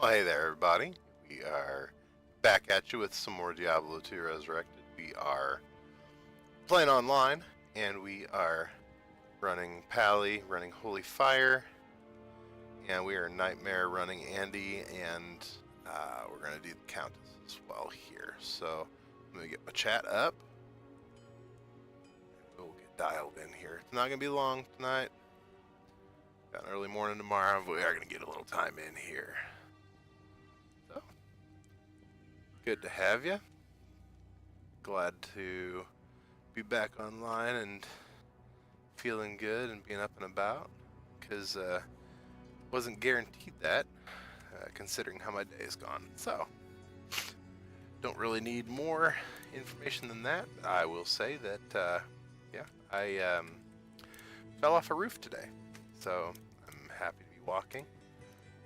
Well, hey there, everybody. We are back at you with some more Diablo 2 Resurrected. We are playing online, and we are running Pally, running Holy Fire, and we are Nightmare running Andy, and we're going to do the Countess as well here. So let me get my chat up. We'll get dialed in here. It's not going to be long tonight. Got an early morning tomorrow, but we are going to get a little time in here. So, good to have you. Glad to be back online and feeling good and being up and about, because wasn't guaranteed that, considering how my day has gone. So, don't really need more information than that. I will say that, yeah, I fell off a roof today. So, I'm happy to be walking,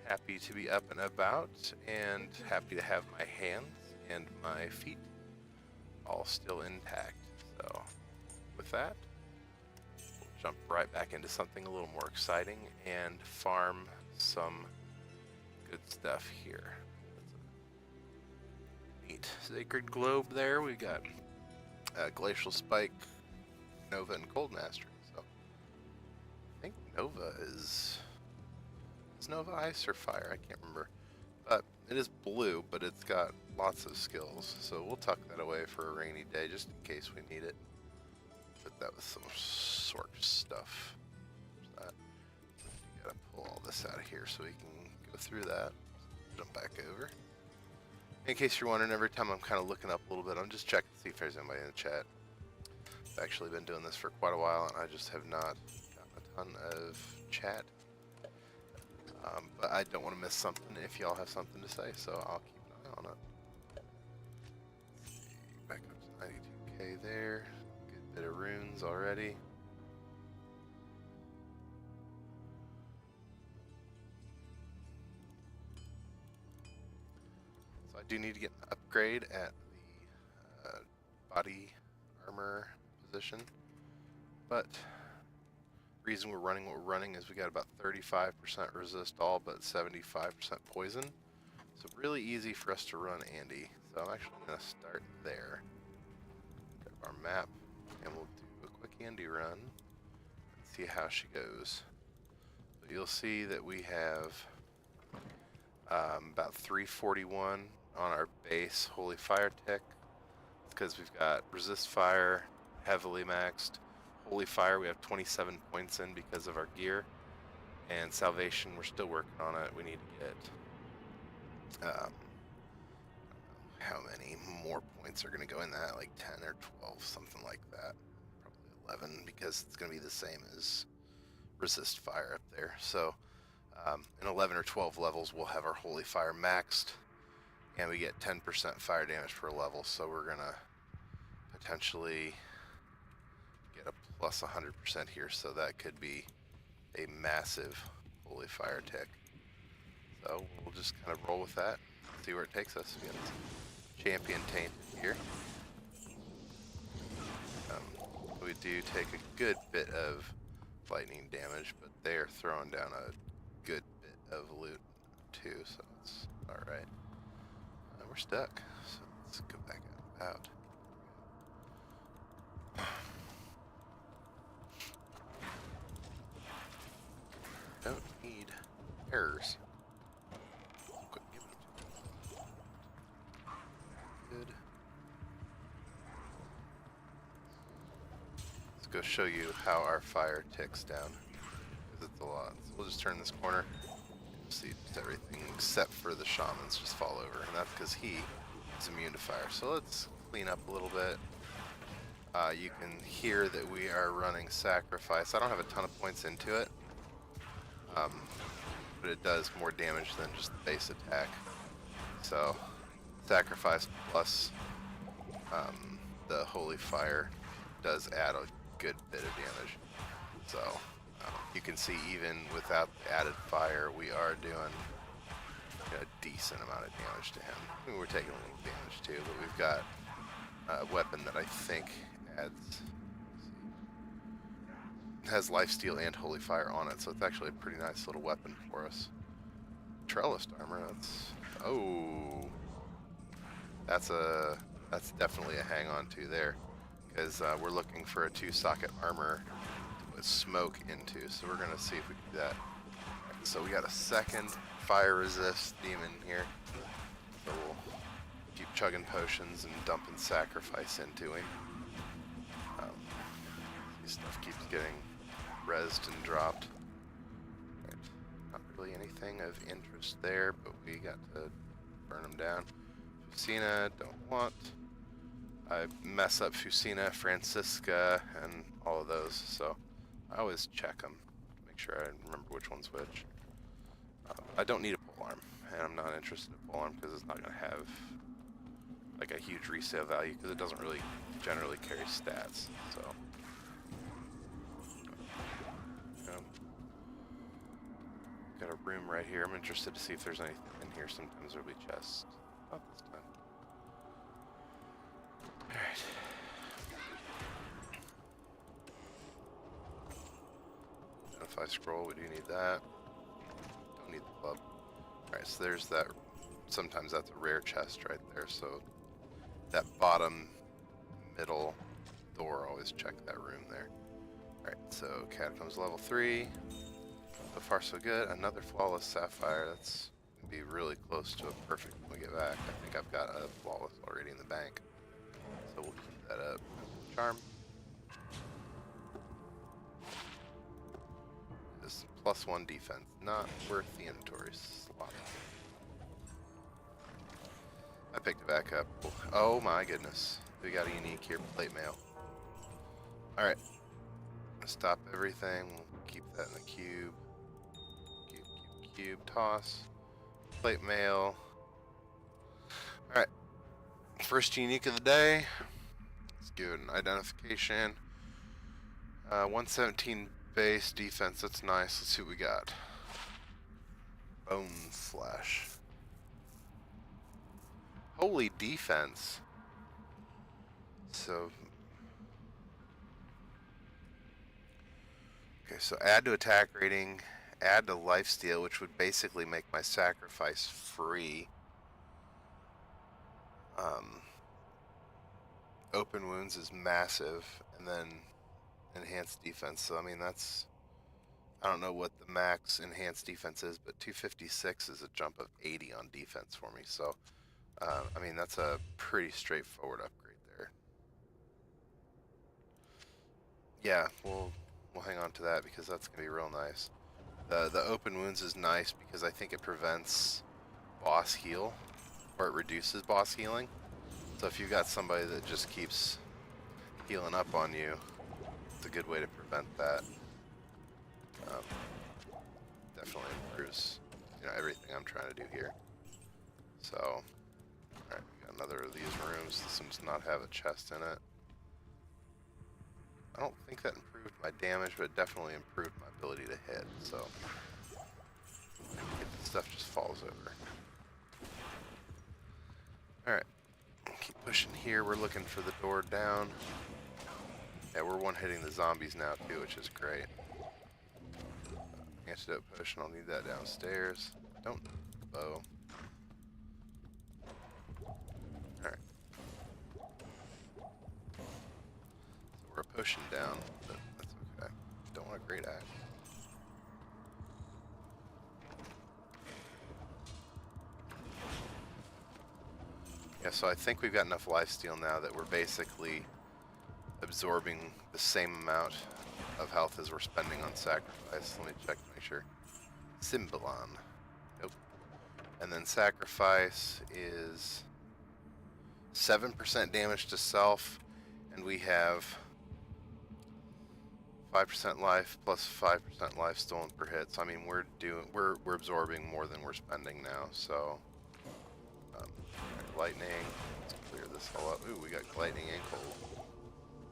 happy to be up and about, and happy to have my hands and my feet all still intact. So with that, we'll jump right back into something a little more exciting and farm some good stuff here. Neat Sacred Globe there. We got Glacial Spike, Nova, and Cold Mastery. So I think Nova is Nova Ice or Fire? I can't remember. But it is blue, but it's got lots of skills. So we'll tuck that away for a rainy day just in case we need it. Put that with some sort stuff. That. You gotta pull all this out of here so we can go through that. Jump back over. In case you're wondering, every time I'm kind of looking up a little bit, I'm just checking to see if there's anybody in the chat. I've actually been doing this for quite a while, and I just have not gotten a ton of chat. But I don't want to miss something if y'all have something to say, so I'll keep an eye on it. Back up to 92k there. Good bit of runes already. So I do need to get an upgrade at the body armor position, but the reason we're running what we're running is we got about 35% resist all but 75% poison, so really easy for us to run Andy. So I'm actually going to start there, grab our map, and we'll do a quick Andy run and see how she goes. So you'll see that we have about 341 on our base Holy Fire tick. It's because we've got resist fire heavily maxed. Holy Fire, we have 27 points in because of our gear, and Salvation, we're still working on it. We need to get, how many more points are going to go in that, like 10 or 12, something like that. Probably 11, because it's going to be the same as Resist Fire up there. So, in 11 or 12 levels, we'll have our Holy Fire maxed, and we get 10% fire damage per level, so we're going to potentially get a plus 100% here, so that could be a massive Holy Fire tick. So we'll just kind of roll with that, see where it takes us. We got Champion Tainted here. We do take a good bit of lightning damage, but they are throwing down a good bit of loot too, so it's alright. We're stuck, so let's go back out. Don't need errors. Quit giving them to me. Good. Let's go show you how our fire ticks down, because it's a lot. So we'll just turn this corner. You'll see just everything except for the shamans just fall over, and that's because he is immune to fire. So let's clean up a little bit. You can hear that we are running Sacrifice. I don't have a ton of points into it, but it does more damage than just the base attack. So Sacrifice plus the Holy Fire does add a good bit of damage. So you can see even without the added fire, we are doing a decent amount of damage to him. I mean, we're taking a little damage too, but we've got a weapon that I think has lifesteal and Holy Fire on it, so it's actually a pretty nice little weapon for us. trellised armor. That's that's definitely a hang on to there, because we're looking for a 2-socket armor with smoke into. So we're gonna see if we can do that. So we got a second fire resist demon here. So we'll keep chugging potions and dumping sacrifice into him. This stuff keeps getting rezzed and dropped. Right. Not really anything of interest there, but we got to burn them down. Fusina, don't want. I mess up Fusina, Francisca, and all of those, so I always check them to make sure I remember which one's which. I don't need a polearm, and I'm not interested in a polearm because it's not going to have like a huge resale value because it doesn't really generally carry stats. So, got a room right here. I'm interested to see if there's anything in here. Sometimes there'll be chests. Not this time. Alright. Identify scroll, we do need that. Don't need the club. Alright, so there's that. Sometimes that's a rare chest right there, so that bottom middle door, always check that room there. Alright, so Catacombs level 3. So far so good. Another flawless sapphire. That's going to be really close to a perfect when we get back. I think I've got a flawless already in the bank. So we'll keep that up. Charm. This +1 defense. Not worth the inventory slot. I picked it back up. Oh my goodness. We got a unique here. Plate mail. Alright. Stop everything. We'll keep that in the cube. Cube. Toss. Plate mail. Alright. First unique of the day. Let's give it an identification. 117 base defense. That's nice. Let's see what we got. Bone slash. Holy defense. So. Okay, so add to attack rating. Add to lifesteal, which would basically make my sacrifice free. Open wounds is massive, and then enhanced defense. So I mean that's, I don't know what the max enhanced defense is, but 256 is a jump of 80 on defense for me. So I mean that's a pretty straightforward upgrade there. Yeah, we'll hang on to that because that's gonna be real nice. The open wounds is nice because I think it prevents boss heal, or it reduces boss healing. So if you've got somebody that just keeps healing up on you, it's a good way to prevent that. Definitely improves, everything I'm trying to do here. So, alright, we got another of these rooms. This one does not have a chest in it. I don't think that improved my damage, but it definitely improved my ability to hit, so the stuff just falls over. Alright, keep pushing here. We're looking for the door down. Yeah, we're one-hitting the zombies now too, which is great. Antidote potion, I'll need that downstairs. Don't need the bow. Alright. So we're a potion down, but that's okay. Don't want a great axe. Yeah, so I think we've got enough lifesteal now that we're basically absorbing the same amount of health as we're spending on sacrifice. Let me check to make sure. Symbolon. Nope. And then sacrifice is 7% damage to self, and we have 5% life plus 5% life stolen per hit. So I mean we're absorbing more than we're spending now. So lightning. Let's clear this all up. Ooh, we got lightning and cold.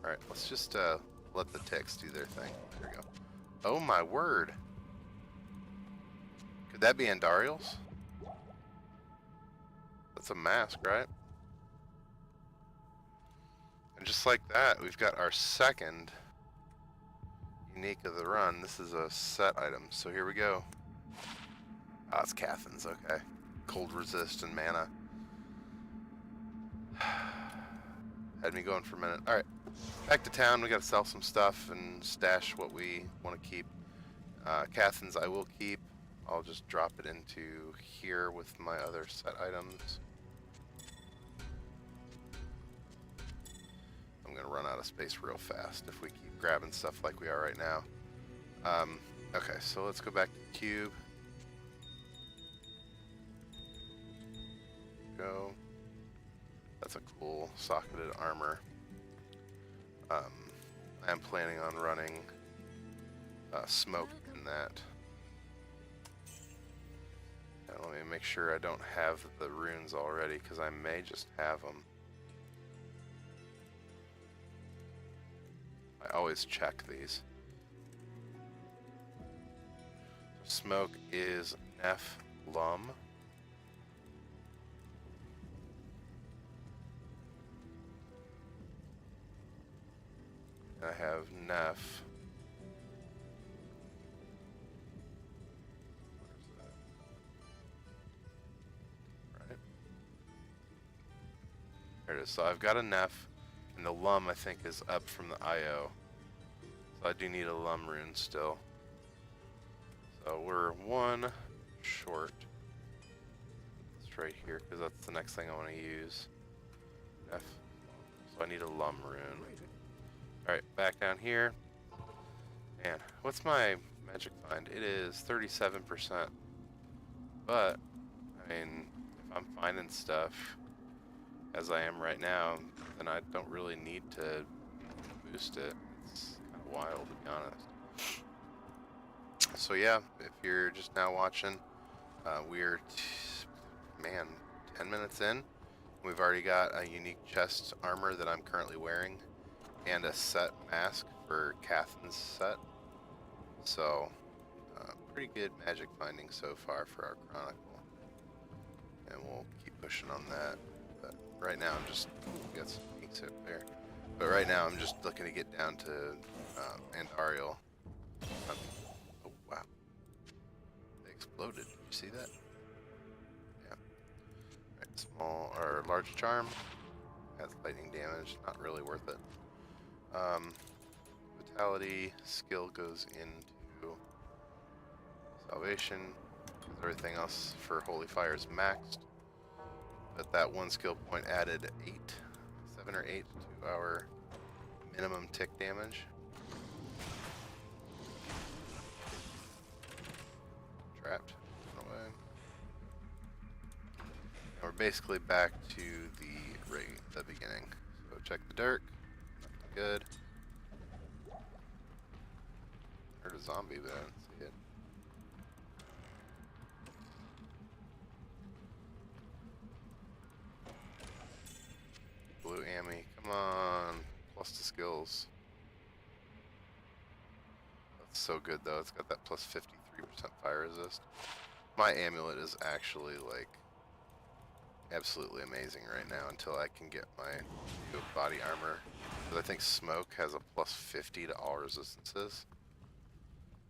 All right, let's just let the ticks do their thing. There we go. Oh my word! Could that be Andariel's? That's a mask, right? And just like that, we've got our second unique of the run. This is a set item, so here we go. Ah, it's Cathin's, okay. Cold resist and mana. Had me going for a minute. Alright, back to town. We gotta sell some stuff and stash what we want to keep. Cathin's I will keep. I'll just drop it into here with my other set items. I'm gonna run out of space real fast if we keep grabbing stuff like we are right now. Okay, so let's go back to the cube. Go. That's a cool socketed armor. I am planning on running smoke in that. And let me make sure I don't have the runes already, because I may just have them. I always check these. Smoke is Nef Lum. I have Nef. Right. There it is. So I've got a Nef, and the Lum I think is up from the IO. So I do need a Lum rune still. So we're one short. It's right here because that's the next thing I want to use. Nef. So I need a Lum rune. Alright, back down here. Man, what's my magic find? It is 37%. But, I mean, if I'm finding stuff as I am right now, then I don't really need to boost it. It's kind of wild, to be honest. So yeah, if you're just now watching, we're, man, 10 minutes in. We've already got a unique chest armor that I'm currently wearing, and a set mask for Cathin's set. So, pretty good magic finding so far for our Chronicle. And we'll keep pushing on that. But right now I'm just, got some inks up there. But right now I'm just looking to get down to Andariel. Oh wow. They exploded. Did you see that? Yeah. Alright, small, or large charm. Has lightning damage, not really worth it. Vitality skill goes into salvation, because everything else for holy fire is maxed. But that one skill point added 7 or 8 to our minimum tick damage. Trapped. Run away. And we're basically back to the beginning. So check the dirt. Good. Heard a zombie, but I didn't see it. Blue Ammy, come on. Plus the skills. That's so good though. It's got that plus 53% fire resist. My amulet is actually like absolutely amazing right now until I can get my new body armor. Because I think smoke has a plus 50 to all resistances.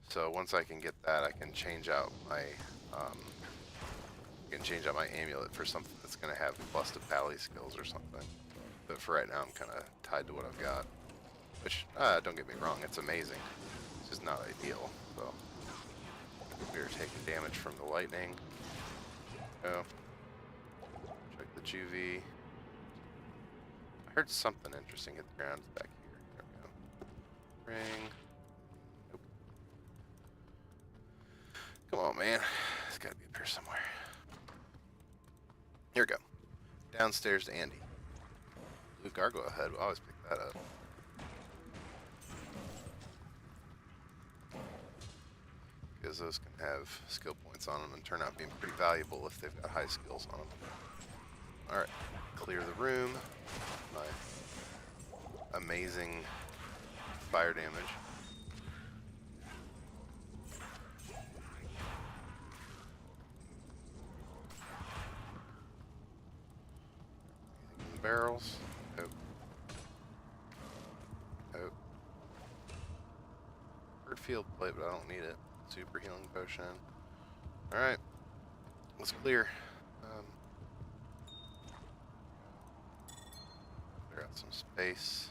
So once I can get that, I can change out my amulet for something that's going to have plus to pally skills or something. But for right now, I'm kind of tied to what I've got. Which, don't get me wrong, it's amazing. It's just not ideal. So we are taking damage from the lightning. Oh. Check the juvie. I heard something interesting hit the ground back here. There we go. Ring. Nope. Come on, man. It's gotta be up here somewhere. Here we go. Downstairs to Andy. Blue gargoyle head. We'll always pick that up. Because those can have skill points on them and turn out being pretty valuable if they've got high skills on them. Alright, clear the room. My amazing fire damage. Barrels. Nope. Nope. Bird field plate, but I don't need it. Super healing potion. Alright, Let's clear. Clear out some space.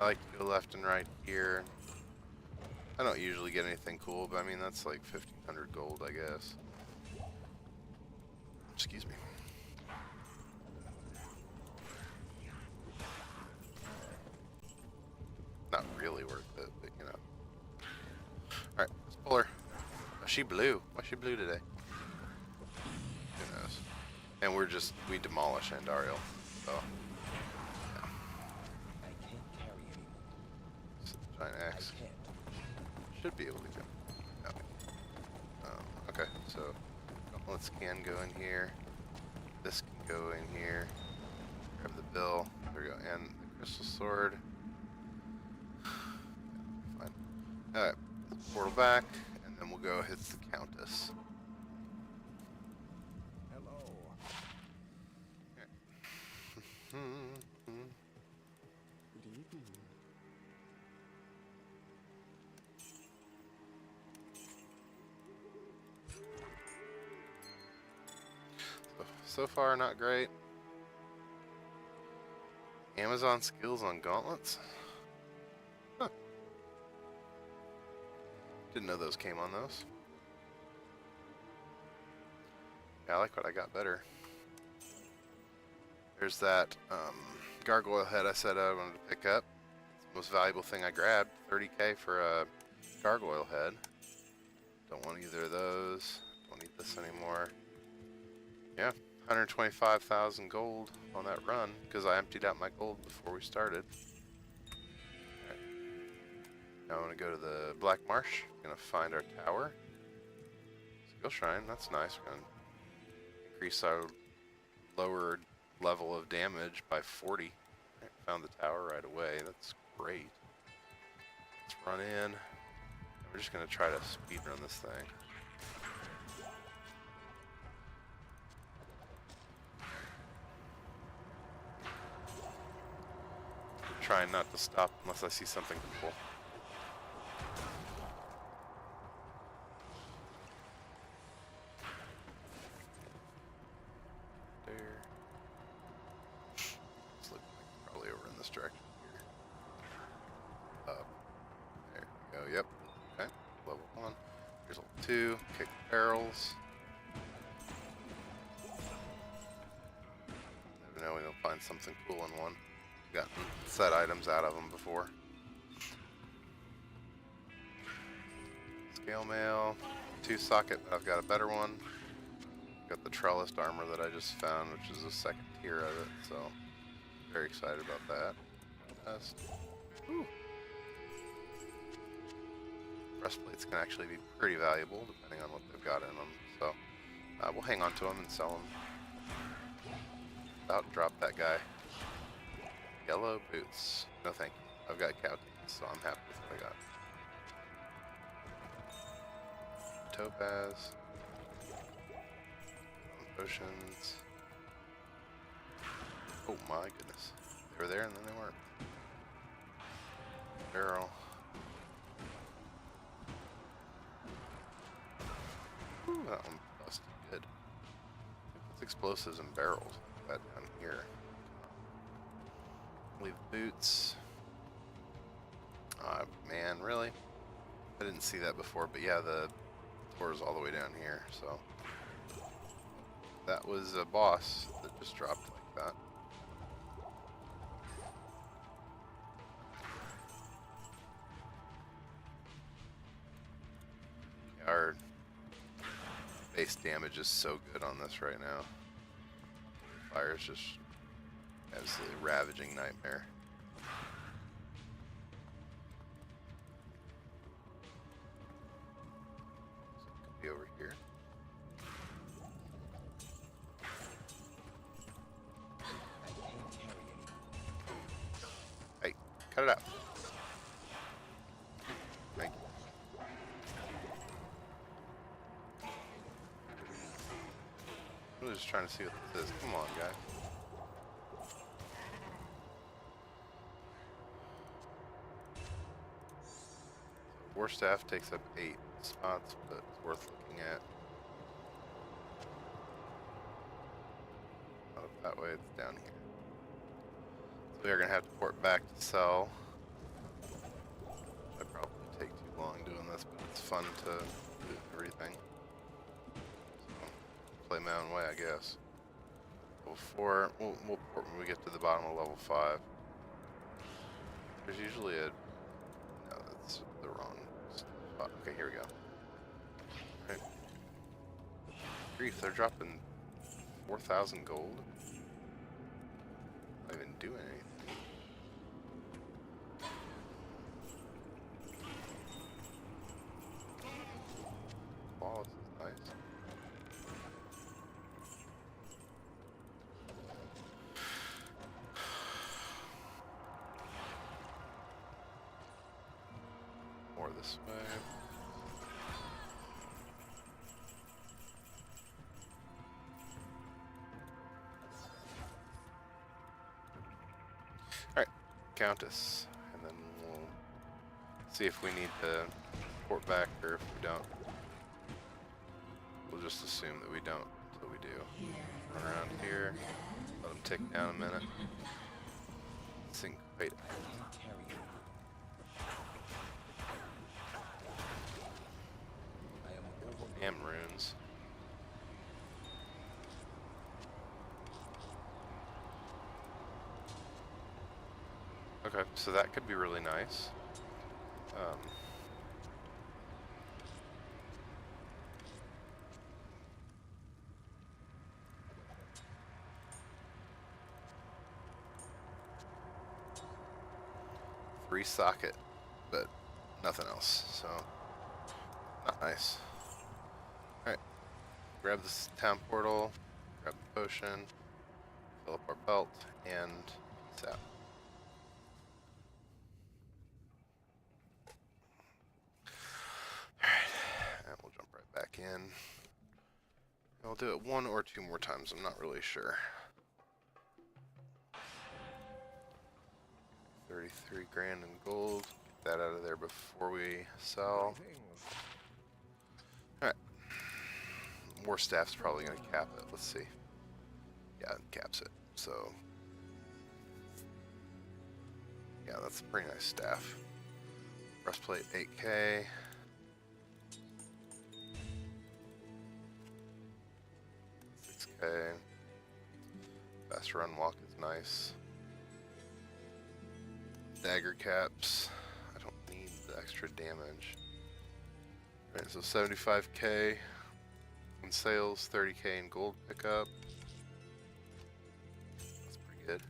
I like to go left and right here. I don't usually get anything cool, but I mean, that's like 1,500 gold, I guess. Excuse me. Not really worth it, but you know. Alright, let's pull her. Oh, she blue. Why's she blue today? Who knows? And we demolish Andariel. So, yeah. I can't carry anymore. Giant axe. Should be able to go. No. Okay, so let's can go in here. This can go in here. Grab the bill. There we go. And the crystal sword. Fine. Alright. Portal back, and then we'll go hit the Countess. Hello. Good evening. So far, not great. Amazon skills on gauntlets? Huh. Didn't know those came on those. Yeah, I like what I got better. There's that gargoyle head I said I wanted to pick up. It's the most valuable thing I grabbed. 30k for a gargoyle head. Don't want either of those. Don't need this anymore. Yeah, 125,000 gold on that run because I emptied out my gold before we started. Right. Now I want to go to the Black Marsh. Gonna find our tower. Skill Shrine, that's nice. We're gonna increase our lower level of damage by 40. Right, found the tower right away. That's great. Let's run in. We're just gonna try to speed run this thing. Trying not to stop unless I see something cool. There. It's looking like probably over in this direction here. Up. There we go. Yep. Okay. Level 1. Here's level 2. Kick barrels. Never know when you'll find something cool in one. Gotten set items out of them before. Scale mail, 2 socket, but I've got a better one. Got the trellised armor that I just found, which is the second tier of it, so very excited about that. Whew. Breastplates can actually be pretty valuable depending on what they've got in them, so we'll hang on to them and sell them. About to drop that guy. Yellow boots. No thank you. I've got cow teeth, so I'm happy with what I got. Topaz. Potions. Oh my goodness. They were there and then they weren't. Barrel. Ooh, that one busted good. It's explosives and barrels. That down here. Leave boots. Man, really? I didn't see that before, but yeah, the door is all the way down here, so. That was a boss that just dropped like that. Our base damage is so good on this right now. Fire is just absolutely ravaging nightmare. So it could be over here. Hey, cut it out. Thank you. I'm just trying to see what this is. Come on, guy. War staff takes up 8 spots, but it's worth looking at. Not up that way, it's down here. So we are gonna have to port back to sell. I probably take too long doing this, but it's fun to do everything. So, play my own way, I guess. Level 4, we'll port when we get to the bottom of level 5. There's usually a... No, that's the wrong spot. Okay, here we go. Alright. Grief, they're dropping 4,000 gold? Not even doing anything. Wow, this is nice. More this way. Alright, Countess. And then we'll see if we need to port back or if we don't. We'll just assume that we don't until we do. Run around here. Let them tick down a minute. Sync. Wait. I can't carry anymore. I am over. Am runes. Okay, so that could be really nice. 3 socket, but nothing else, so not nice. Alright, grab this town portal, grab the potion, fill up our belt, and peace out. Alright, and we'll jump right back in. I'll do it 1 or 2 more times, I'm not really sure. 33 grand in gold. Get that out of there before we sell. Alright. War staff's probably going to cap it. Let's see. Yeah, it caps it. So, yeah, that's a pretty nice staff. Breastplate 8k. Okay. Fast run walk is nice. Dagger caps. I don't need the extra damage. Alright, so 75k in sales, 30k in gold pickup. That's pretty good.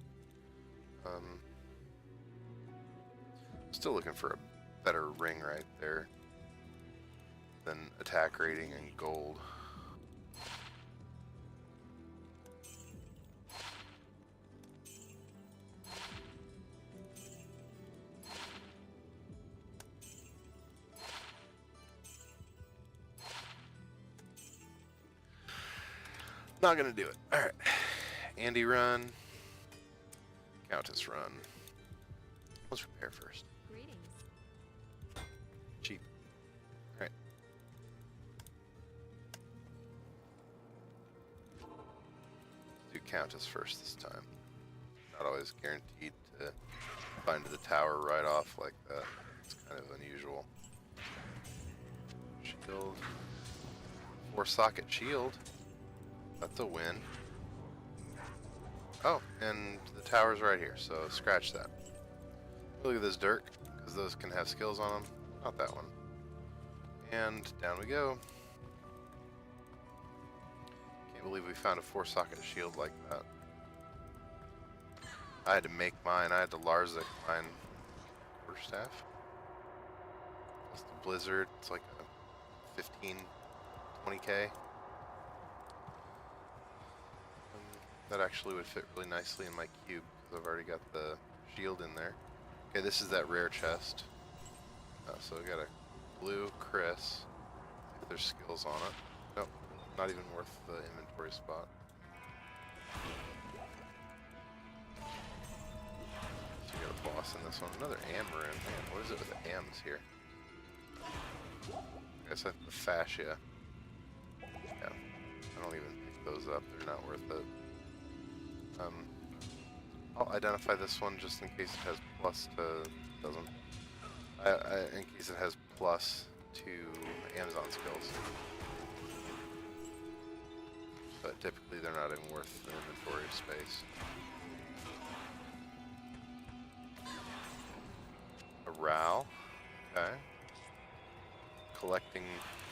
Still looking for a better ring right there than attack rating and gold. Not gonna do it. Alright. Andy run. Countess run. Let's repair first. Greetings. Cheap. Alright. Do Countess first this time. Not always guaranteed to find the tower right off like that. It's kind of unusual. Shield. 4 socket shield. That's a win. Oh, and the tower's right here, so scratch that. Look at this Dirk, because those can have skills on them. Not that one. And down we go. Can't believe we found a 4 socket shield like that. I had to make mine. I had to Larzik mine. Quarterstaff. That's the Blizzard. It's like a 15, 20k. That actually would fit really nicely in my cube, because I've already got the shield in there. Okay, this is that rare chest. So we got a blue Chris. If there's skills on it. Nope, not even worth the inventory spot. So we got a boss in this one. Another Am rune. Man, what is it with the Ams here? I guess the fascia. Yeah, I don't even pick those up. They're not worth it. I'll identify this one just in case it has plus to... doesn't. In case it has plus to Amazon skills. But typically they're not even worth the inventory space. A Ral. Okay. Collecting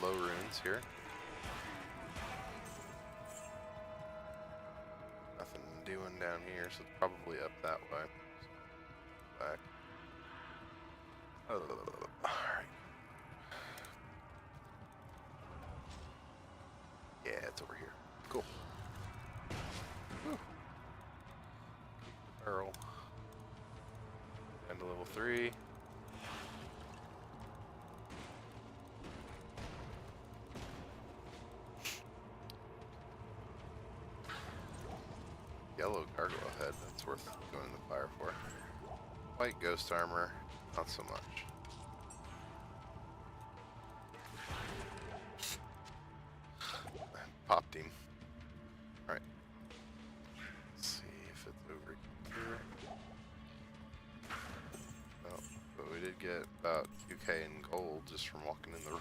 low runes here. Nothing doing down here, so it's probably up that way. Back. Alright. Yeah, it's over here. Cool. Whew. Barrel. Down to level 3. Yellow cargo head, that's worth going in the fire for. White ghost armor, not so much. Popped him. Alright. Let's see if it's over here. Oh, but we did get about 2k in gold just from walking in the room.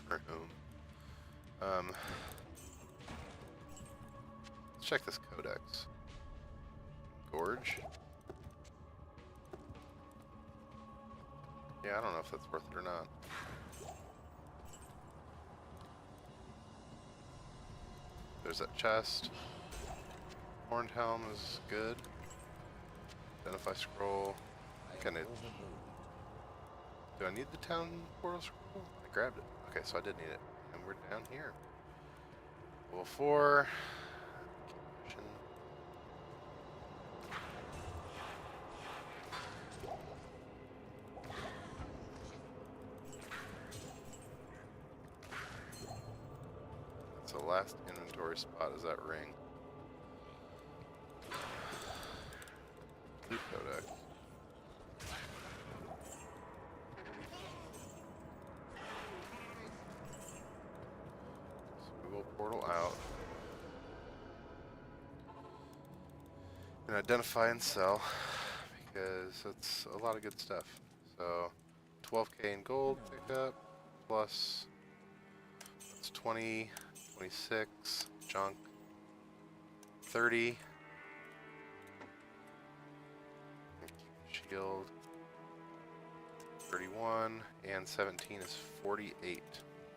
Let's check this codex. Gorge. Yeah, I don't know if that's worth it or not. There's that chest. Horned helm is good. Identify scroll. Kinda. Do I need the town portal scroll? I grabbed it. Okay, so I did need it. And we're down here. Level 4. So last inventory spot is that ring. Loot codex. So we will portal out. And identify and sell, because it's a lot of good stuff. So 12k in gold picked up, plus that's 20, 26, junk, 30, shield, 31, and 17 is 48,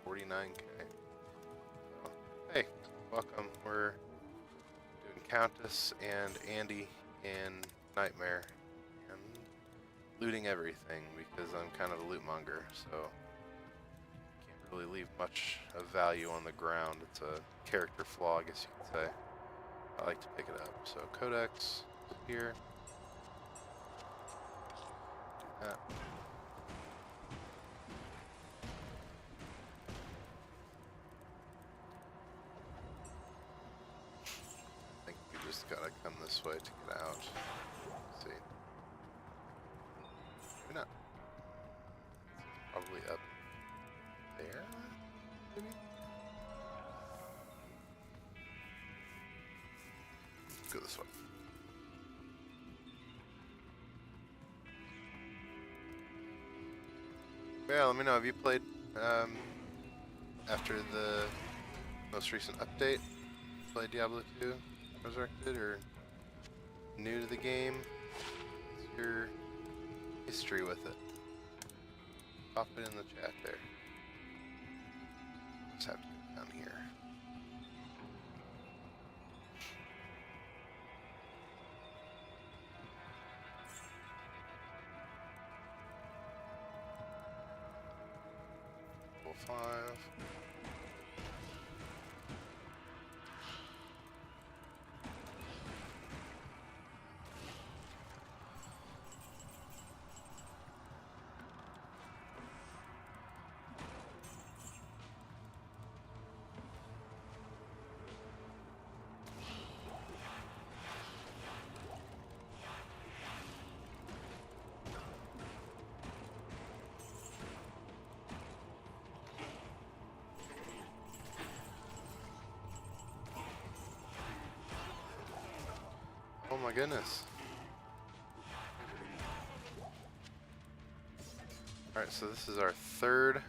49k. So, hey, welcome. We're doing Countess and Andy in Nightmare and looting everything because I'm kind of a loot monger, so can't really leave much of value on the ground. It's a character flaw, I guess you could say. I like to pick it up. So codex is here. Do that. I think you just gotta come this way to get out. Let's see. Maybe not. Probably up there, maybe? Let's go this way. Yeah, let me know, have you played after the most recent update? Played Diablo 2 Resurrected, or new to the game? What's your history with it? Pop it in the chat there. Just have to go down here. Level 5. my goodness. Alright, so this is our third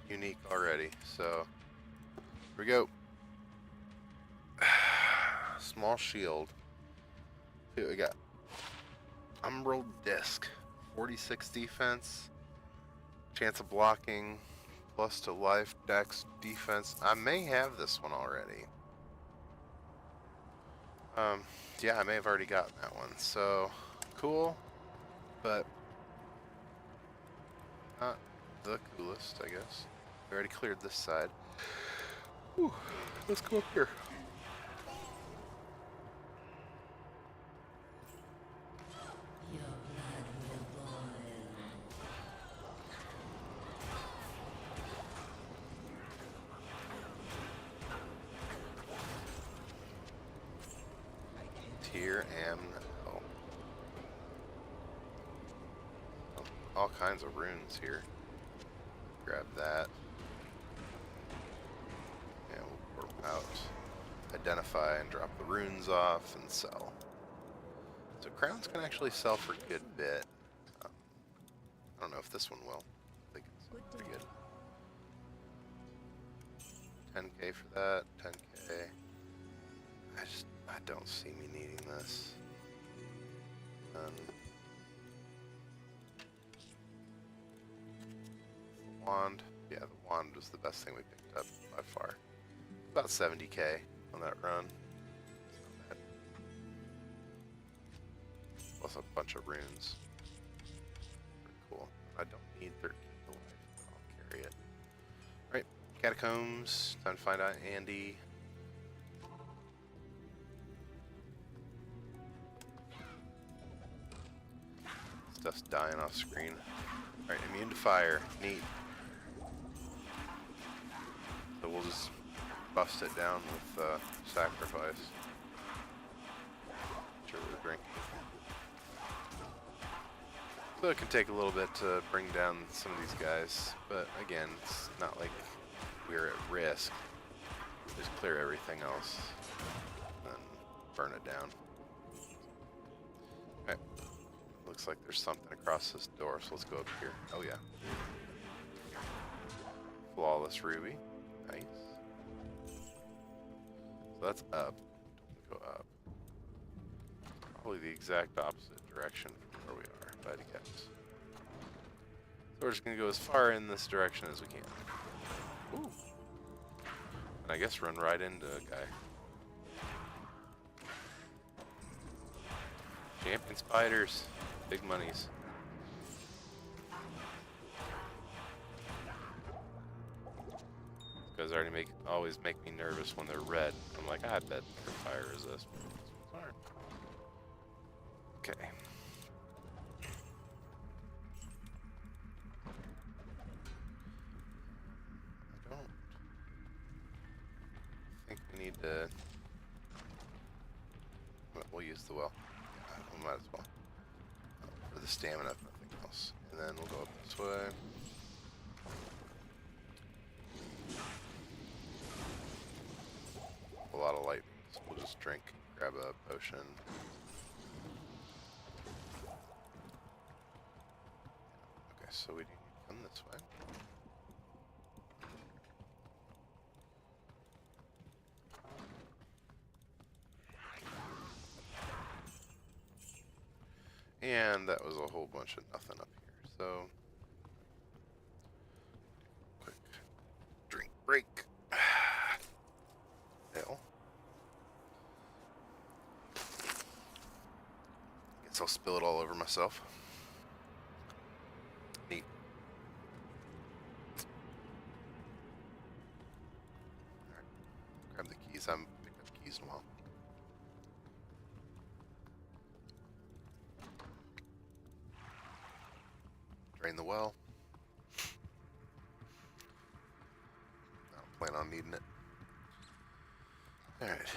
unique already. So here we go. Small shield. See what we got. Umbral disc. 46 defense. Chance of blocking. Plus to life, dex, defense. I may have this one already. Yeah, I may have already gotten that one. So, cool. But not the coolest, I guess. We already cleared this side. Whew. Let's go up here. Here am now. All kinds of runes here. Grab that. And we'll warp out. Identify and drop the runes off and sell. So crowns can actually sell for a good bit. I don't know if this one will. I think it's pretty good. 10k for that. 10k. I don't see me needing this. The wand. Yeah, the wand was the best thing we picked up by far. About 70k on that run. Not bad. Plus a bunch of runes. Pretty cool. I don't need 13 to life, but I'll carry it. Alright, catacombs. Time to find out Andy. Stuff's dying off screen. Alright, immune to fire. Neat. So we'll just bust it down with sacrifice. Sure, we're drinking. So it can take a little bit to bring down some of these guys, but again, it's not like we're at risk. Just clear everything else and burn it down. Okay. Looks like there's something across this door, so let's go up here. Oh yeah. Flawless ruby. Nice. So that's up. Don't go up. Probably the exact opposite direction from where we are, but I guess. So we're just gonna go as far in this direction as we can. Ooh. And I guess run right into a guy. Champion spiders. Big monies. These guys always make me nervous when they're red. I'm like, I bet they're fire resist. Okay. I don't think we need to. We'll use the well. We might as well. For the stamina, if nothing else. And then we'll go up this way. A lot of light. So we'll just drink, grab a potion. Okay, so we need to come this way. And that was a whole bunch of nothing up here. So, quick drink break. Hell. Guess I'll spill it all over myself. Neat. Alright. Grab the keys. I haven't picked up keys in a while. Drain the well. I don't plan on needing it. Alright.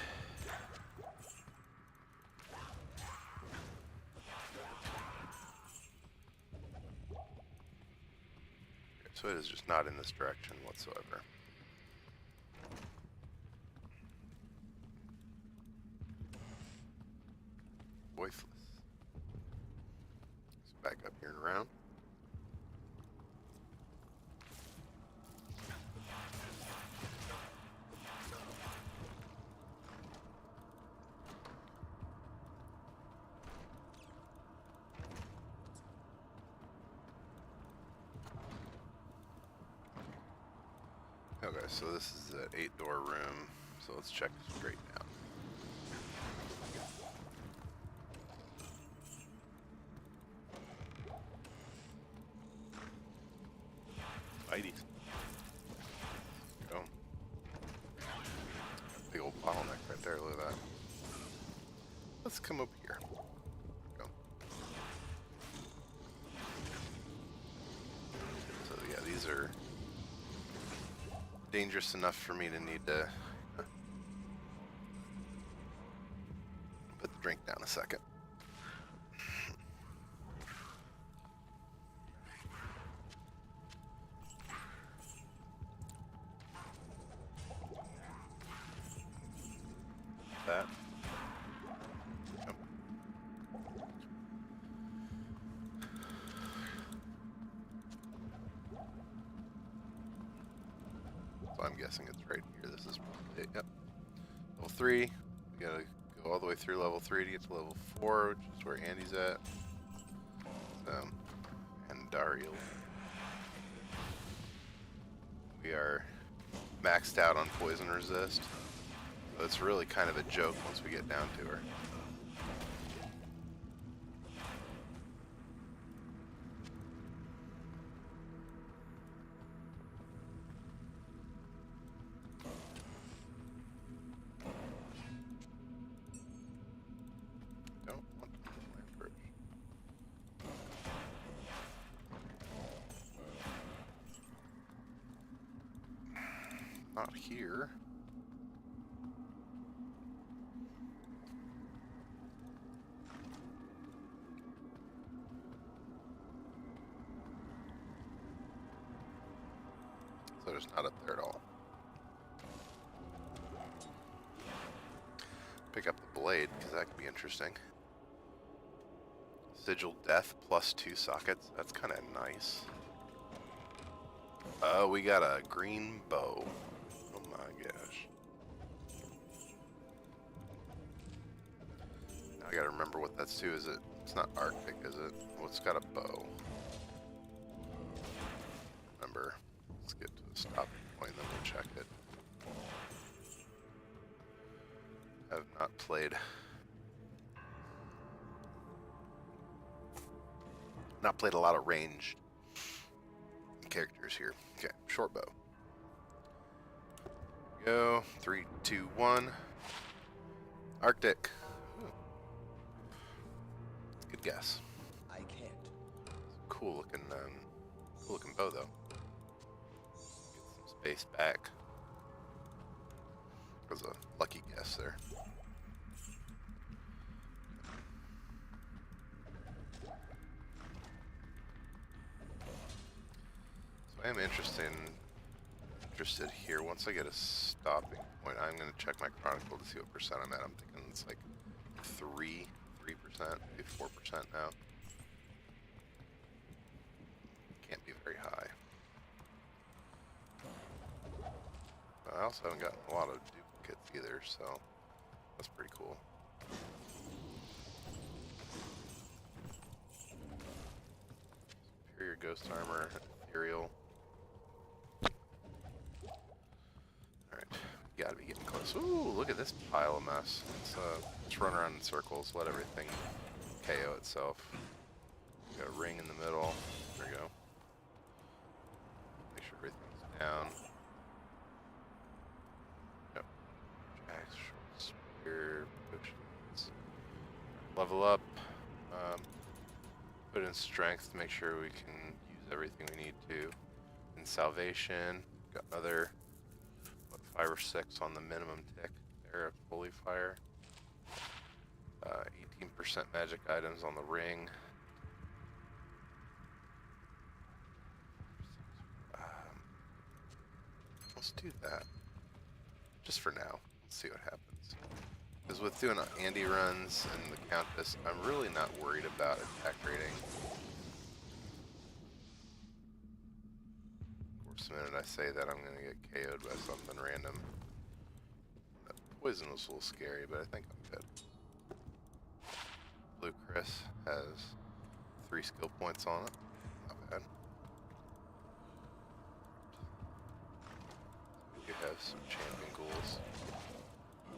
So it is just not in this direction whatsoever. around. Okay, so this is an 8-door room, so let's check straight down. Mighty. Go. Big old bottleneck right there, look at that. Let's come up here. Go. So yeah, these are dangerous enough for me to need to put the drink down a second. That. Yep. So I'm guessing it's right here. This is probably it. Yep. Level 3. We gotta go all the way through level 3 to get to level 4, which is where Andy's at. And Daryl. We are maxed out on poison resist. So it's really kind of a joke once we get down to her. Don't want to plant bridge. Not here. So it's not up there at all. Pick up the blade, because that could be interesting. Sigil Death plus 2 sockets. That's kind of nice. Oh, we got a green bow. Oh my gosh. Now I gotta remember what that's to. Is it? It's not Arctic, is it? Well, it's got a bow. Remember. Let's get to a stopping point, then we'll check it. I have not played. Not played a lot of ranged characters here. Okay, short bow. Go. 3, 2, 1. Arctic. Ooh. Good guess. I can't. Cool looking bow though. Get some space back. That was a lucky guess there. So I am interested here. Once I get a stopping point, I'm going to check my Chronicle to see what percent I'm at. I'm thinking it's like 3%, maybe 4% now. Can't be very high. I also haven't gotten a lot of duplicates either, so that's pretty cool. Superior Ghost Armor, Ethereal. Alright, gotta be getting close. Ooh, look at this pile of mess. Let's run around in circles, let everything KO itself. Got a ring in the middle. There we go. Make sure everything's down. Yep. Axe, short spear, potions. Level up. Put in strength to make sure we can use everything we need to. In salvation, got another 5 or 6 on the minimum tick there of holy fire. 18% magic items on the ring. Let's do that. Just for now. Let's see what happens. Because with doing Andy runs and the Countess, I'm really not worried about attack rating. corpse the minute I say that I'm gonna get KO'd by something random. That poison was a little scary, but I think I'm good. Blue Chris has 3 skill points on it. Not bad. We do have some champion ghouls.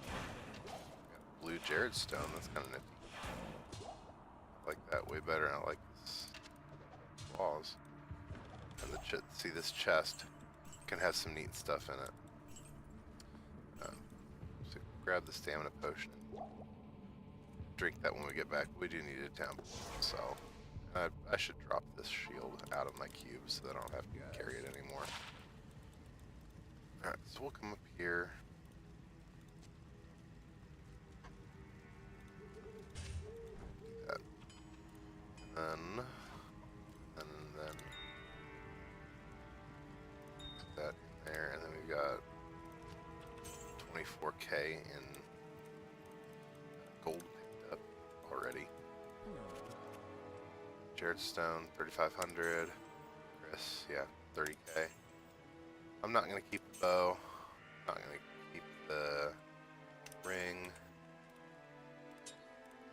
Got blue Jared Stone, that's kind of nifty. I like that way better, and I like this claws. And see this chest can have some neat stuff in it. So grab the stamina potion. Drink that when we get back. We do need a temple, so I should drop this shield out of my cube so that I don't have to carry it anymore. Alright, so we'll come up here. Do that. And then put that in there, and then we've got 24k in gold picked up already. Jared Stone, 3,500. Chris, yeah, 30k. I'm not gonna keep the bow. I'm not gonna keep the ring.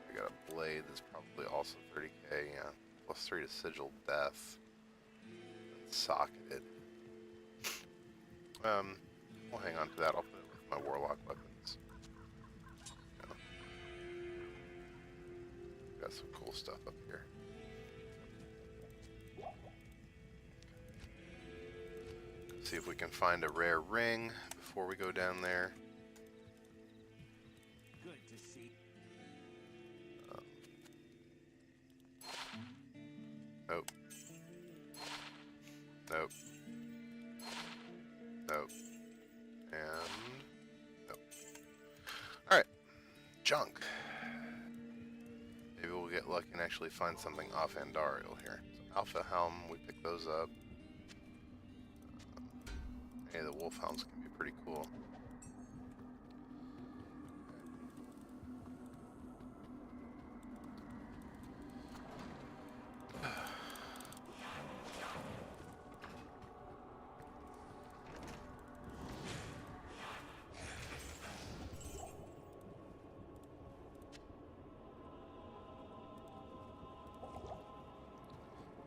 We got a blade that's probably also 30k, yeah. Plus 3 to Sigil Death. And socketed. We'll hang on to that. I'll put it with my Warlock weapons. Yeah. Got some cool stuff up here. See if we can find a rare ring before we go down there. Good to see. Nope. Nope. Nope. And nope. Alright. Junk. Maybe we'll get lucky and actually find something off Andariel here. So Alpha Helm, we pick those up. Any of the wolf helms can be pretty cool.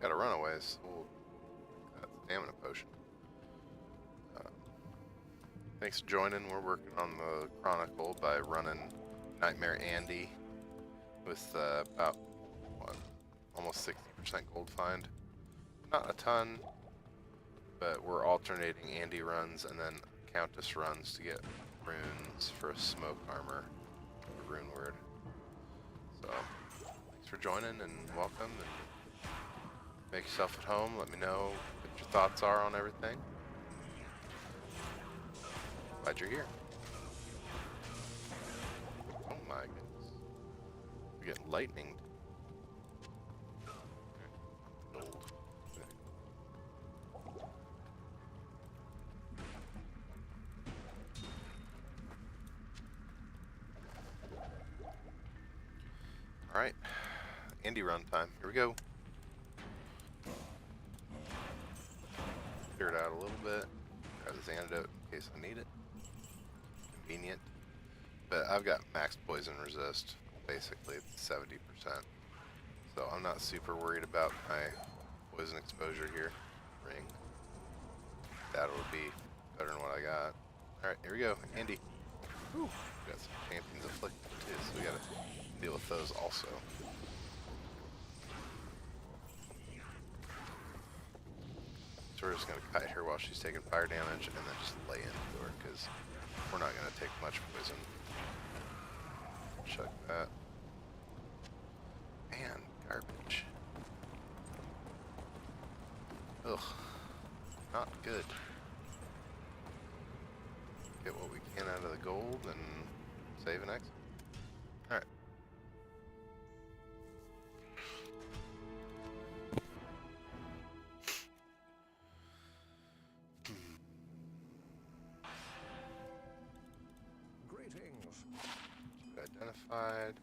Got a runaways, so we'll make that stamina potion. Thanks for joining. We're working on the Chronicle by running Nightmare Andy with about, what, almost 60% gold find. Not a ton, but we're alternating Andy runs and then Countess runs to get runes for a smoke armor, a rune word. So, thanks for joining and welcome, and make yourself at home. Let me know what your thoughts are on everything. Glad you're here. Oh my goodness. We're getting lightning. Gold. Alright. Andy run time. Here we go. Clear it out a little bit. Grab this antidote in case I need it. Convenient, but I've got max poison resist, basically it's 70%, so I'm not super worried about my poison exposure here. Ring. That would be better than what I got. Alright, here we go. Andy. Whew. We got some champions afflicted too, so we gotta deal with those also. So we're just gonna kite her while she's taking fire damage and then just lay into her, because we're not going to take much poison. Check that. Man, garbage. Ugh. Not good. Get what we can out of the gold and save an exit. Alright. Identified.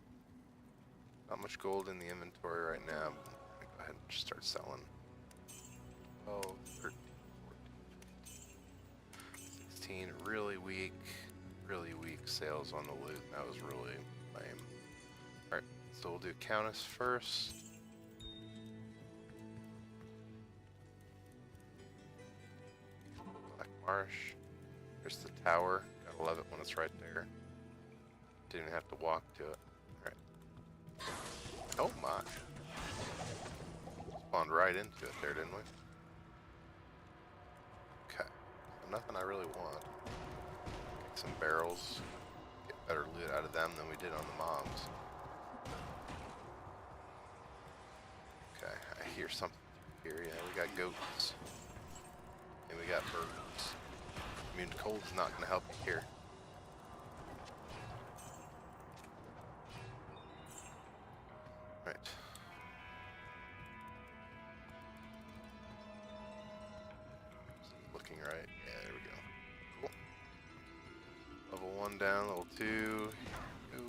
Not much gold in the inventory right now. I'm gonna go ahead and just start selling. 12, 13, 14, really weak sales on the loot. That was really lame. Alright, so we'll do Countess first. Black Marsh. There's the tower. Gotta love it when it's right there. Didn't have to walk to it. Alright. Oh my. Spawned right into it there, didn't we? Okay. So nothing I really want. Get some barrels. Get better loot out of them than we did on the mobs. Okay, I hear something here. Yeah, we got goats. And we got birds. Immune to cold is not going to help you here. Right. Looking right. Yeah, there we go. Cool. Level 1 down, level 2. Go.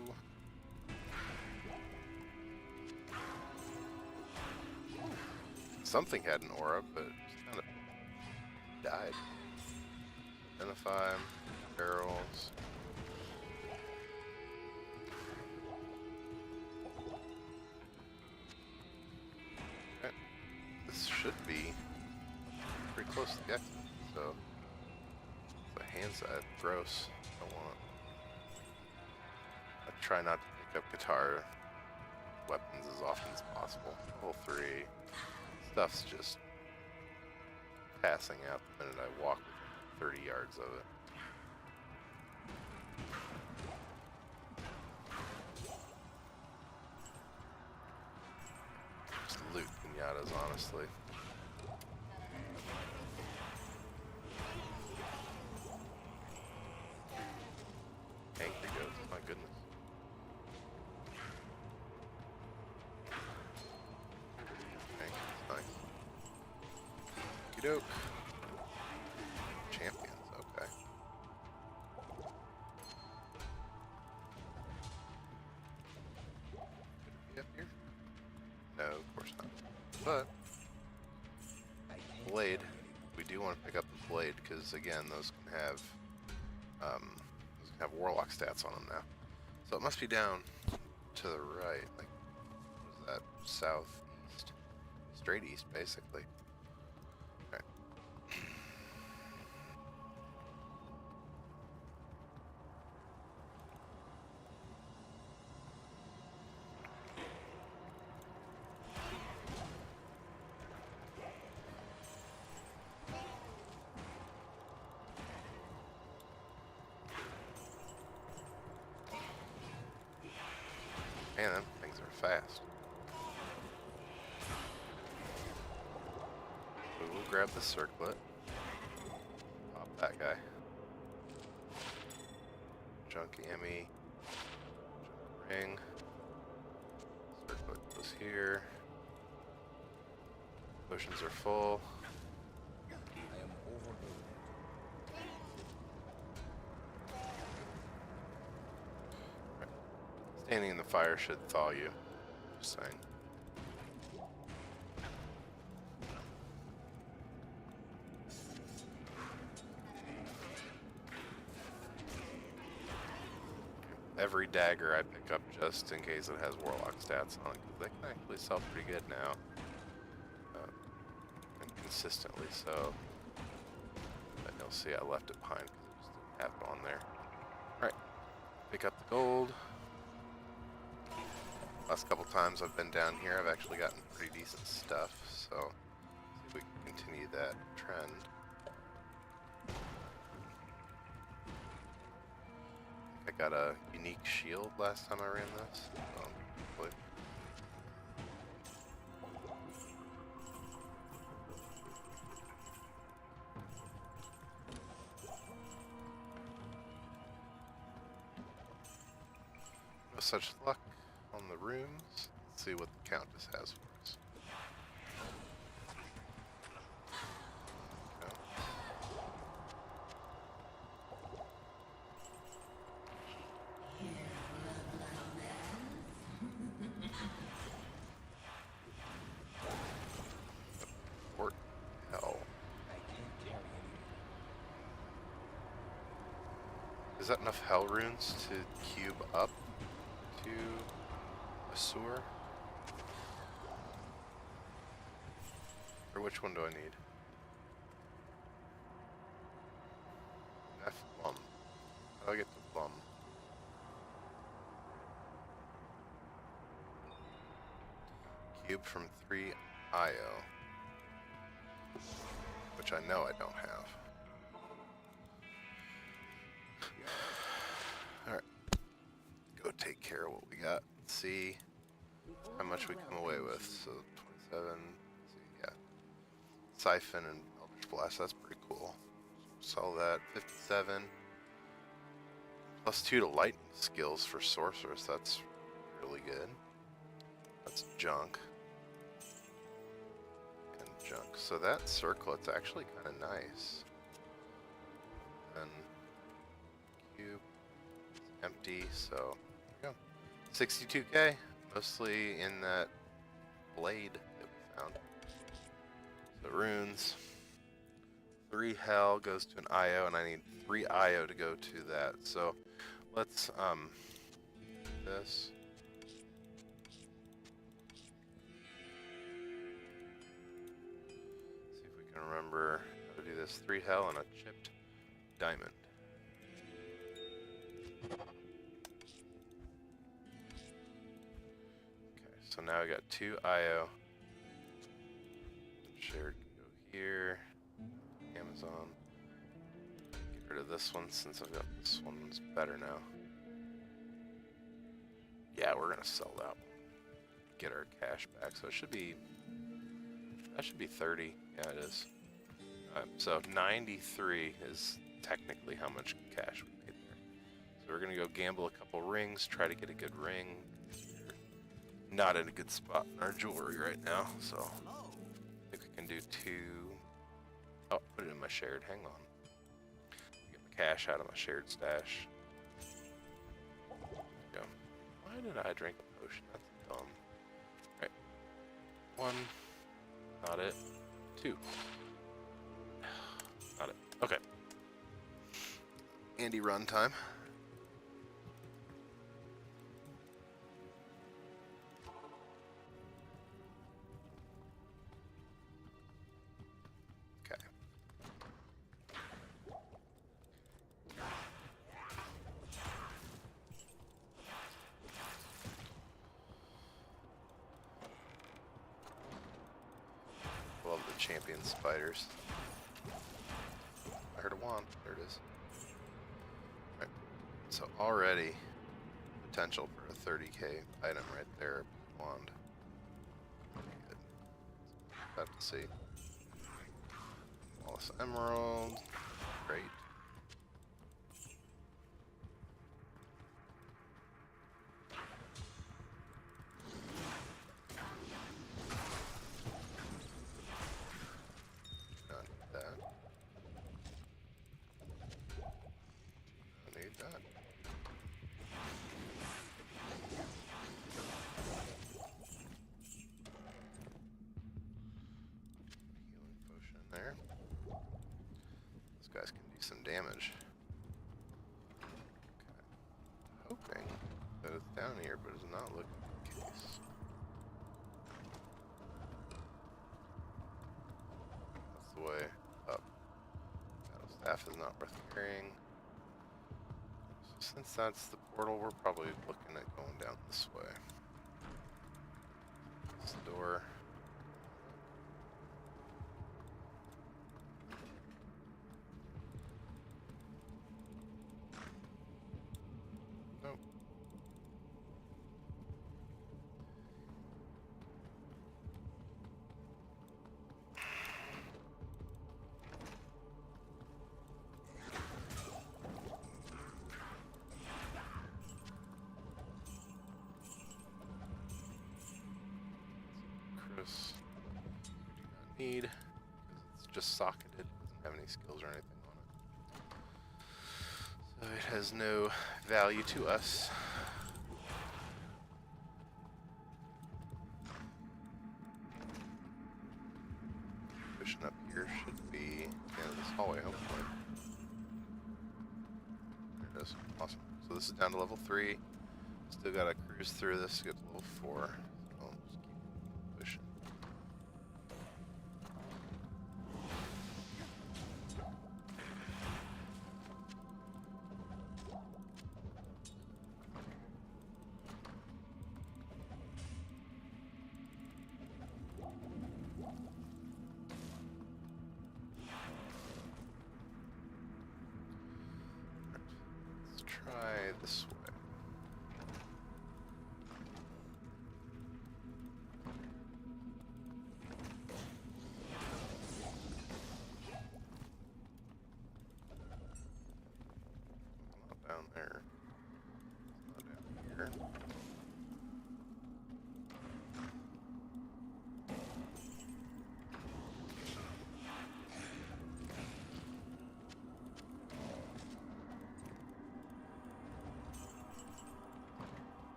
Something had an aura, but it just kind of died. Identify barrels. Okay. This should be pretty close to the exit, so the hand side, gross. Don't want it. I try not to pick up guitar weapons as often as possible. Level 3. Stuff's just passing out the minute I walk 30 yards of it. Just loot pinatas, honestly. Angry goats, my goodness. Okay, nice. Okey-doke. Champions, okay. Could it be up here? No, of course not. But blade, we do want to pick up the blade because again, those can have warlock stats on them now. So it must be down to the right, like what is that? Southeast, straight east, basically. Okay. Man, them things are fast. We will grab the circlet. Pop that guy. Junk Emmy. Junk ring. Circlet goes here. Potions are full. I am overloaded. Standing in the fire should thaw you. Just saying. Every dagger I pick up just in case it has warlock stats on it, because they can actually sell pretty good now. And consistently so. But you'll see I left it behind because it just didn't have it on there. Alright, pick up the gold. Last couple times I've been down here, I've actually gotten pretty decent stuff, so see if we can continue that trend. I got a unique shield last time I ran this, so hopefully. No such luck on the runes. Let's see what the Countess has for us. Okay. Port hell. I can't carry anymore. Is that enough hell runes to cube up to a sewer? Or which one do I need? F plum. How do I get to plum? Cube from 3 IO. Which I know I don't have. Alright. Go take care of what we got. Let's see how much we come away with. So 27. Let's see, yeah. Siphon and Eldritch Blast, that's pretty cool. Sell that. 57. +2 to lightning skills for sorceress, that's really good. That's junk. And junk. So that circlet's actually kind of nice. And cube is empty, so there we go. 62k, mostly in that blade that we found. So runes. 3 hell goes to an IO, and I need 3 IO to go to that. So let's this. See if we can remember how to do this. 3 hell and a chipped diamond. Okay, so now I got 2 IO. Shared can go here. Amazon. Get rid of this one since I've got this one's better now. Yeah, we're gonna sell that one. Get our cash back. So it should be, that should be 30. Yeah, it is. So 93 is technically how much cash we made there. So we're gonna go gamble a couple rings, try to get a good ring. Not in a good spot in our jewelry right now, so I think we can do 2. Oh, put it in my shared. Hang on. Get my cash out of my shared stash. Go. Why did I drink a potion? That's dumb. Right. 1. Not it. 2. Not it. Okay. Andy run time. Love the champion spiders. I heard a wand. There it is. Right. So already potential for a 30k item right there. Wand. Good. Have to see. Wallace Emerald. Great. Guys can do some damage. Okay. Hoping that it's down here, but it's not looking the case. That's the way up. Battle staff is not worth carrying. So since that's the portal, we're probably looking at going down this way. This door. Need, because it's just socketed, doesn't have any skills or anything on it. So it has no value to us. Pushing up here should be the end of this hallway, hopefully. There it this. Awesome. So this is down to level 3. Still gotta cruise through this to get to level 4. So I'll just keep pushing. Let's try this way. Not down there. Not down here.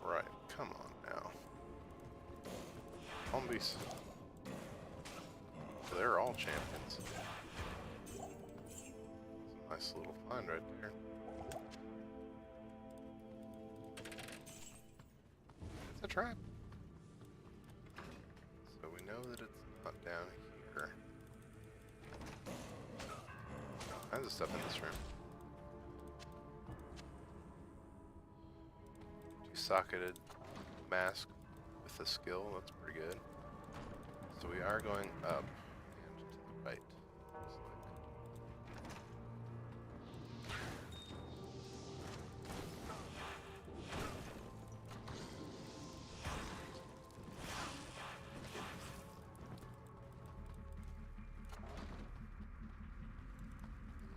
Right, come on now. Zombies. They're all champions. It's a nice little find right there. It's a trap. So we know that it's not down here. All kinds of stuff in this room. Two-socketed mask with a skill, that's pretty good. So we are going up and to the right. Looks like.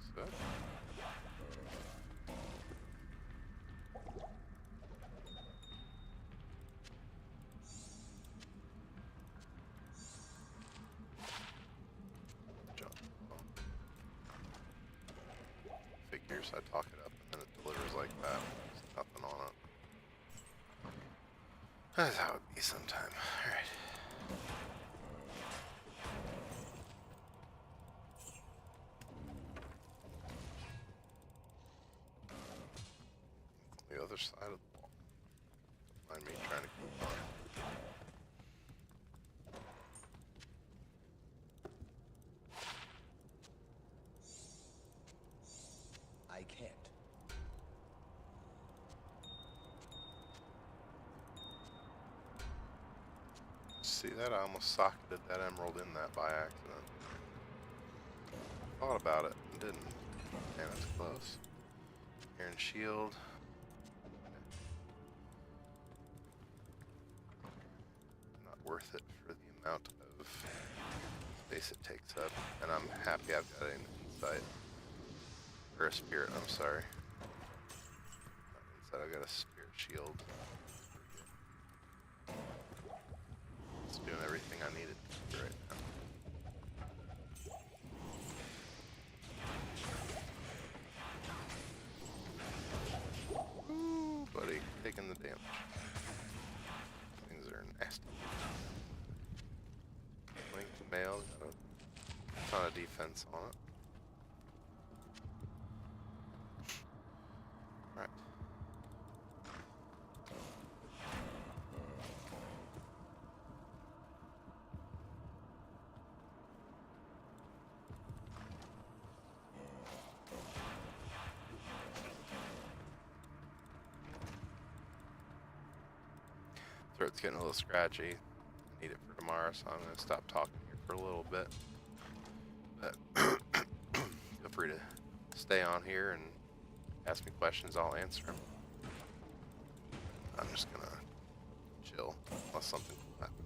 Is this up? Jump. Oh. Figures, I talk it up and then it delivers like that. There's nothing on it. That's how it be sometime. Alright. The other side of the wall. Don't mind me trying to keep on. I can't. See that? I almost socketed that emerald in that by accident. Thought about it and didn't. Damn, it's close. Iron shield. Not worth it for the amount of space it takes up. And I'm happy I've got an insight. Or a spirit, I'm sorry. Not insight, I've got a spirit shield. It's doing everything I needed to do right now. Ooh, buddy, taking the damage. Things are nasty. Linked mail, got a ton of defense on it. Right. Throat's getting a little scratchy. I need it for tomorrow, so I'm going to stop talking here for a little bit. But feel free to stay on here and ask me questions, I'll answer them. I'm just going to chill unless something cool happens.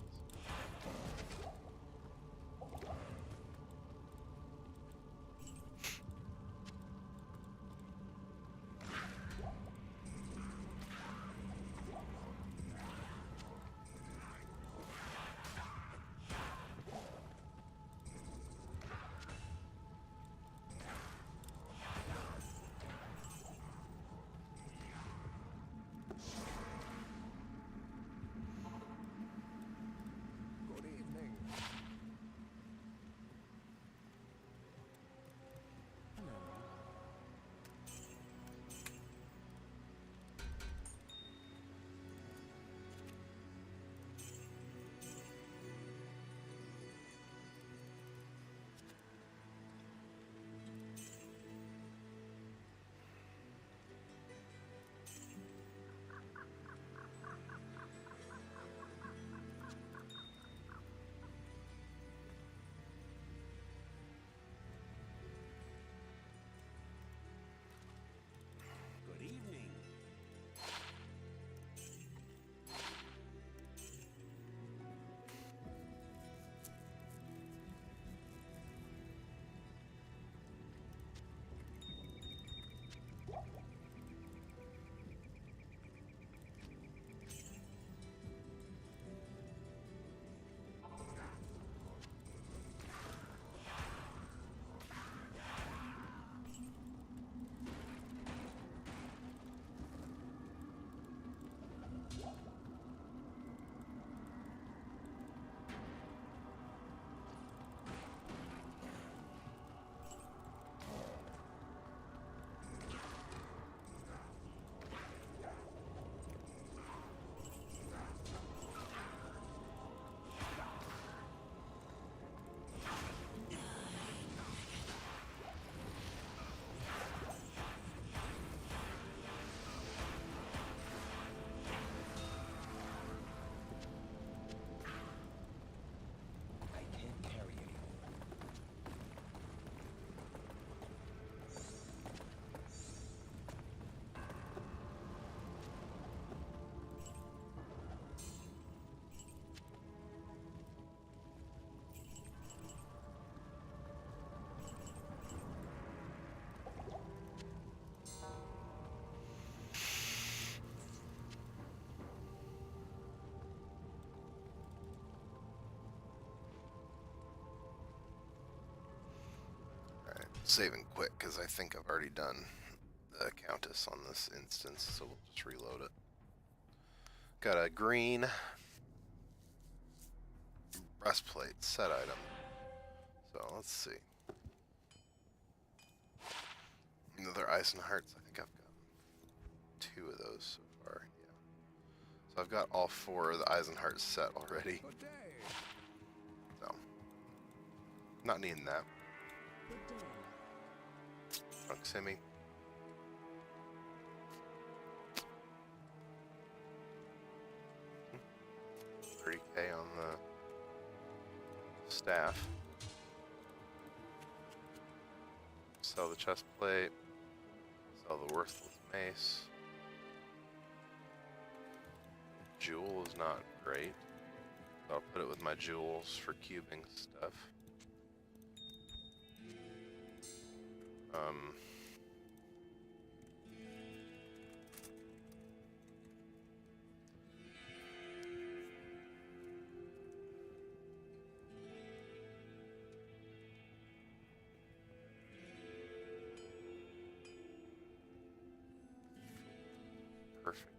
saving quick because I think I've already done the Countess on this instance, so we'll just reload it. Got a green breastplate set item. So let's see. Another Ice and Hearts. I think I've got 2 of those so far. Yeah. So I've got all 4 of the Eyes and Hearts set already. So not needing that. Proximity. 30k on the staff. Sell the chest plate. Sell the worthless mace. Jewel is not great. So I'll put it with my jewels for cubing stuff. Perfect.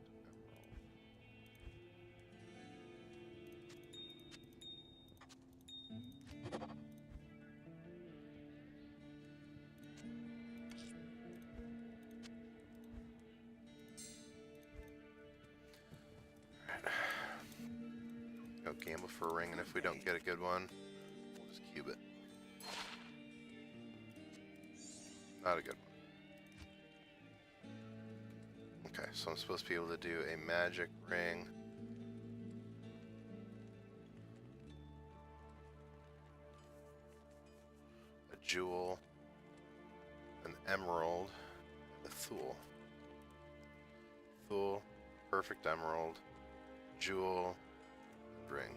Go gamble for a ring, and if we don't get a good one, we'll just cube it. Not a good one. Okay, so I'm supposed to be able to do a magic ring. A jewel, an emerald, and a thule. Thule, perfect emerald, jewel, and ring.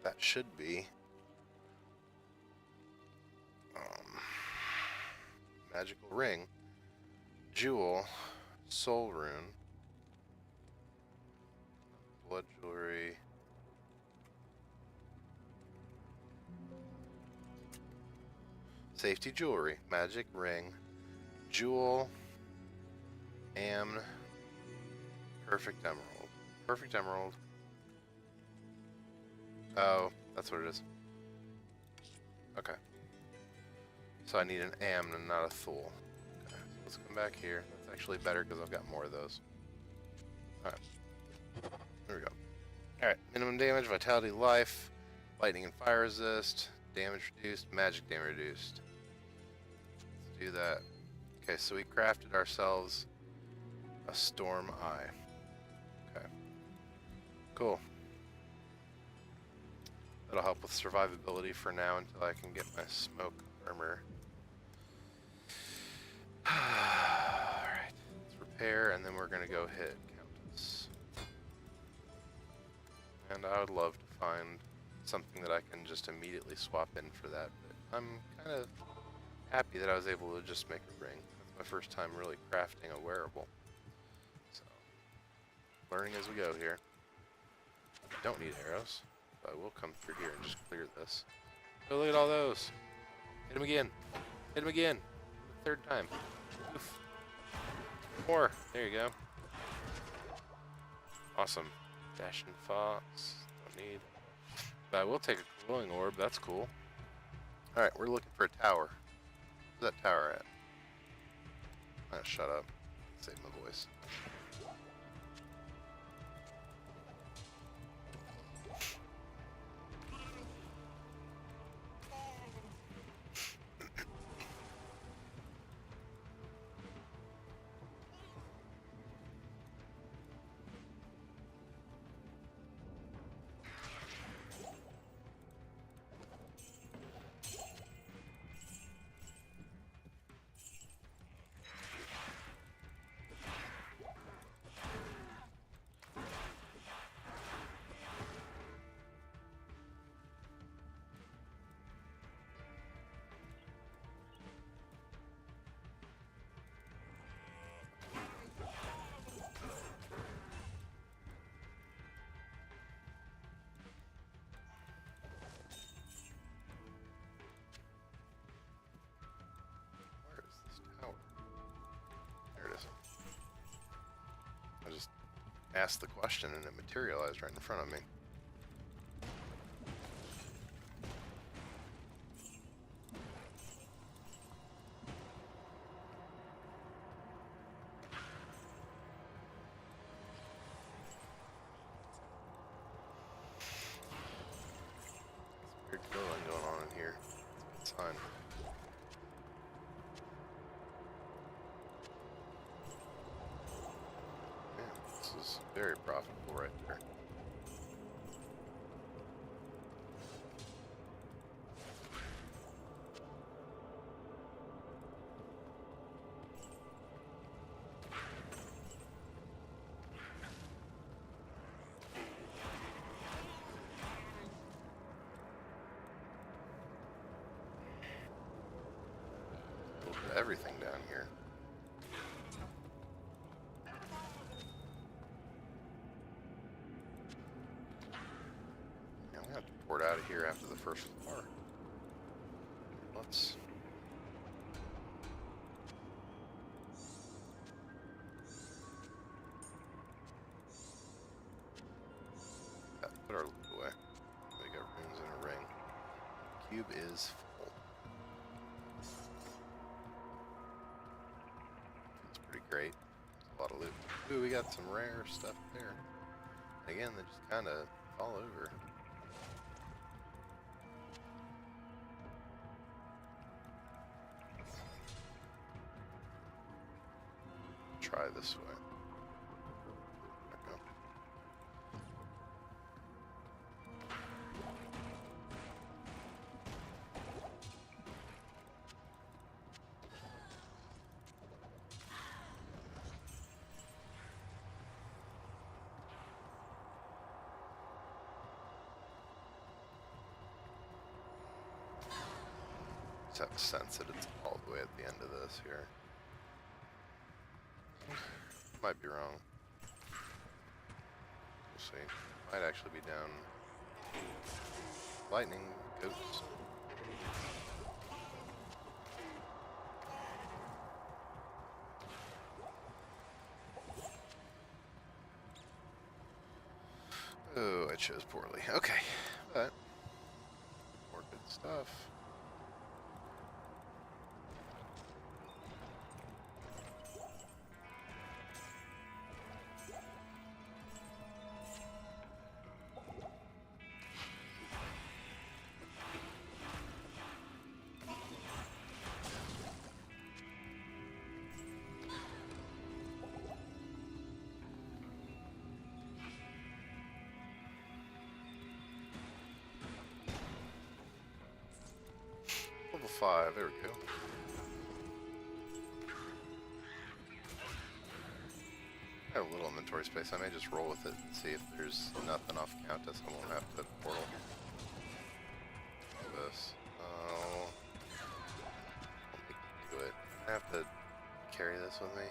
That should be magical ring, jewel, soul rune, blood jewelry, safety jewelry, magic ring, jewel, and perfect emerald. Perfect emerald. Oh, that's what it is. Okay. So I need an am and not a thule. Okay, so let's come back here. That's actually better because I've got more of those. Alright. There we go. Alright, minimum damage, vitality, life, lightning and fire resist, damage reduced, magic damage reduced. Let's do that. Okay, so we crafted ourselves a storm eye. Okay. Cool. That'll help with survivability for now until I can get my smoke armor. Alright, let's repair and then we're gonna go hit Countess. And I would love to find something that I can just immediately swap in for that, but I'm kind of happy that I was able to just make a ring. That's my first time really crafting a wearable. So, learning as we go here. Don't need arrows. I will come through here and just clear this. Oh, look at all those. Hit him again. Hit him again. Third time. Oof. More. There you go. Awesome. Dashing Fox. Don't need. But I will take a glowing orb. That's cool. Alright, we're looking for a tower. Where's that tower at? Shut up. Save my voice. asked the question and it materialized right in front of me. Weird glowing going on in here. It's a good sign. Man, this is very profitable right there. Everything down here. Yeah, we have to port out of here after the first floor. Let's put our loot away. We got runes in a ring. Cube is full. That's pretty great. There's a lot of loot. Ooh, we got some rare stuff there. Again, they just kind of fall over. Try this way. There we go. Just have a sense that it's all the way at the end of this here. Might be wrong. We'll see. Might actually be down. Lightning goats. Oh, I chose poorly. Okay, but more good stuff. Level 5, there we go. I have a little inventory space. I may just roll with it and see if there's nothing off Countess. I won't have to portal. This. Oh. I'll make me do it. I have to carry this with me.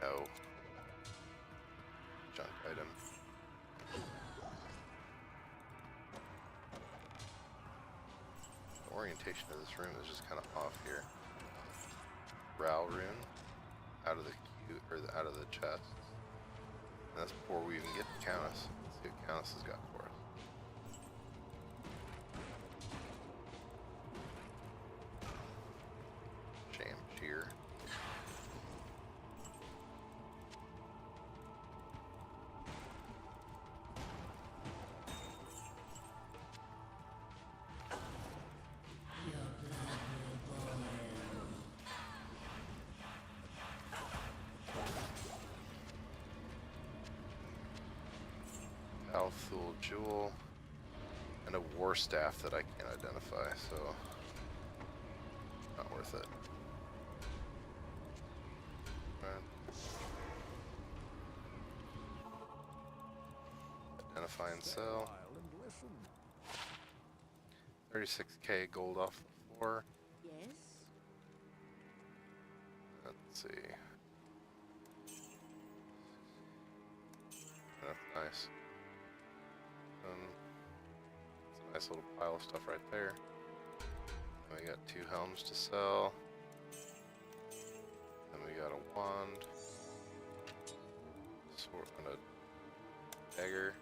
No. Junk item. The orientation of this room is just kind of off here. Rune out of the queue, or out of the chest. And that's before we even get to Countess. Let's see what Countess has got for us. Sham shear. Althul Jewel, and a war staff that I can't identify, so not worth it. Identify and sell. 36k gold off the floor. Yes. Let's see. That's nice. It's a nice little pile of stuff right there. And we got 2 helms to sell. And we got a wand. Sword on a dagger.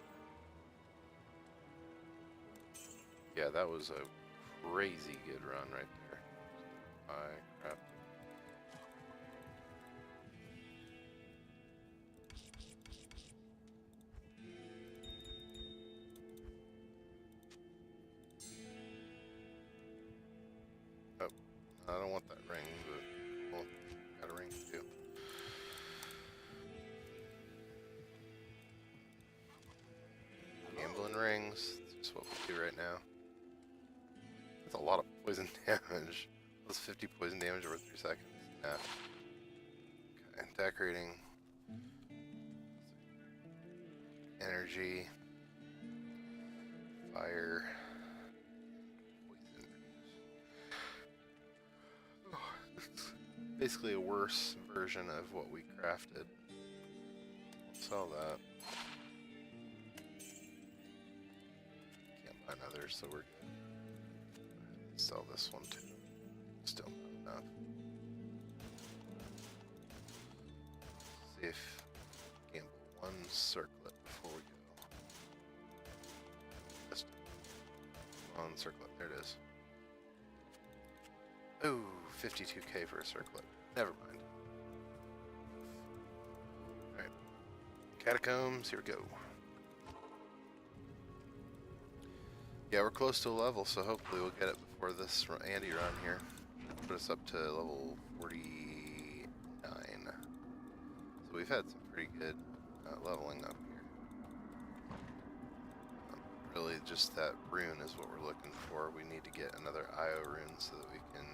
Yeah, that was a crazy good run right there. Crap. Oh, I don't want that ring, but well, got a ring too. Gambling rings. That's just what we do right now. That's a lot of poison damage. That's 50 poison damage over 3 seconds. Yeah. Okay, decorating. Energy. Fire. Poison. Oh, it's basically a worse version of what we crafted. Sell that. Can't buy another, so we're good. Sell this one too. Still not enough. See if gamble one circlet before we go. Just one circlet. There it is. Ooh, 52k for a circlet. Never mind. Alright. Catacombs, here we go. Yeah, we're close to a level, so hopefully we'll get it before this Andy run here. Put us up to level 49. So we've had some pretty good leveling up here. Really just that rune is what we're looking for. We need to get another IO rune so that we can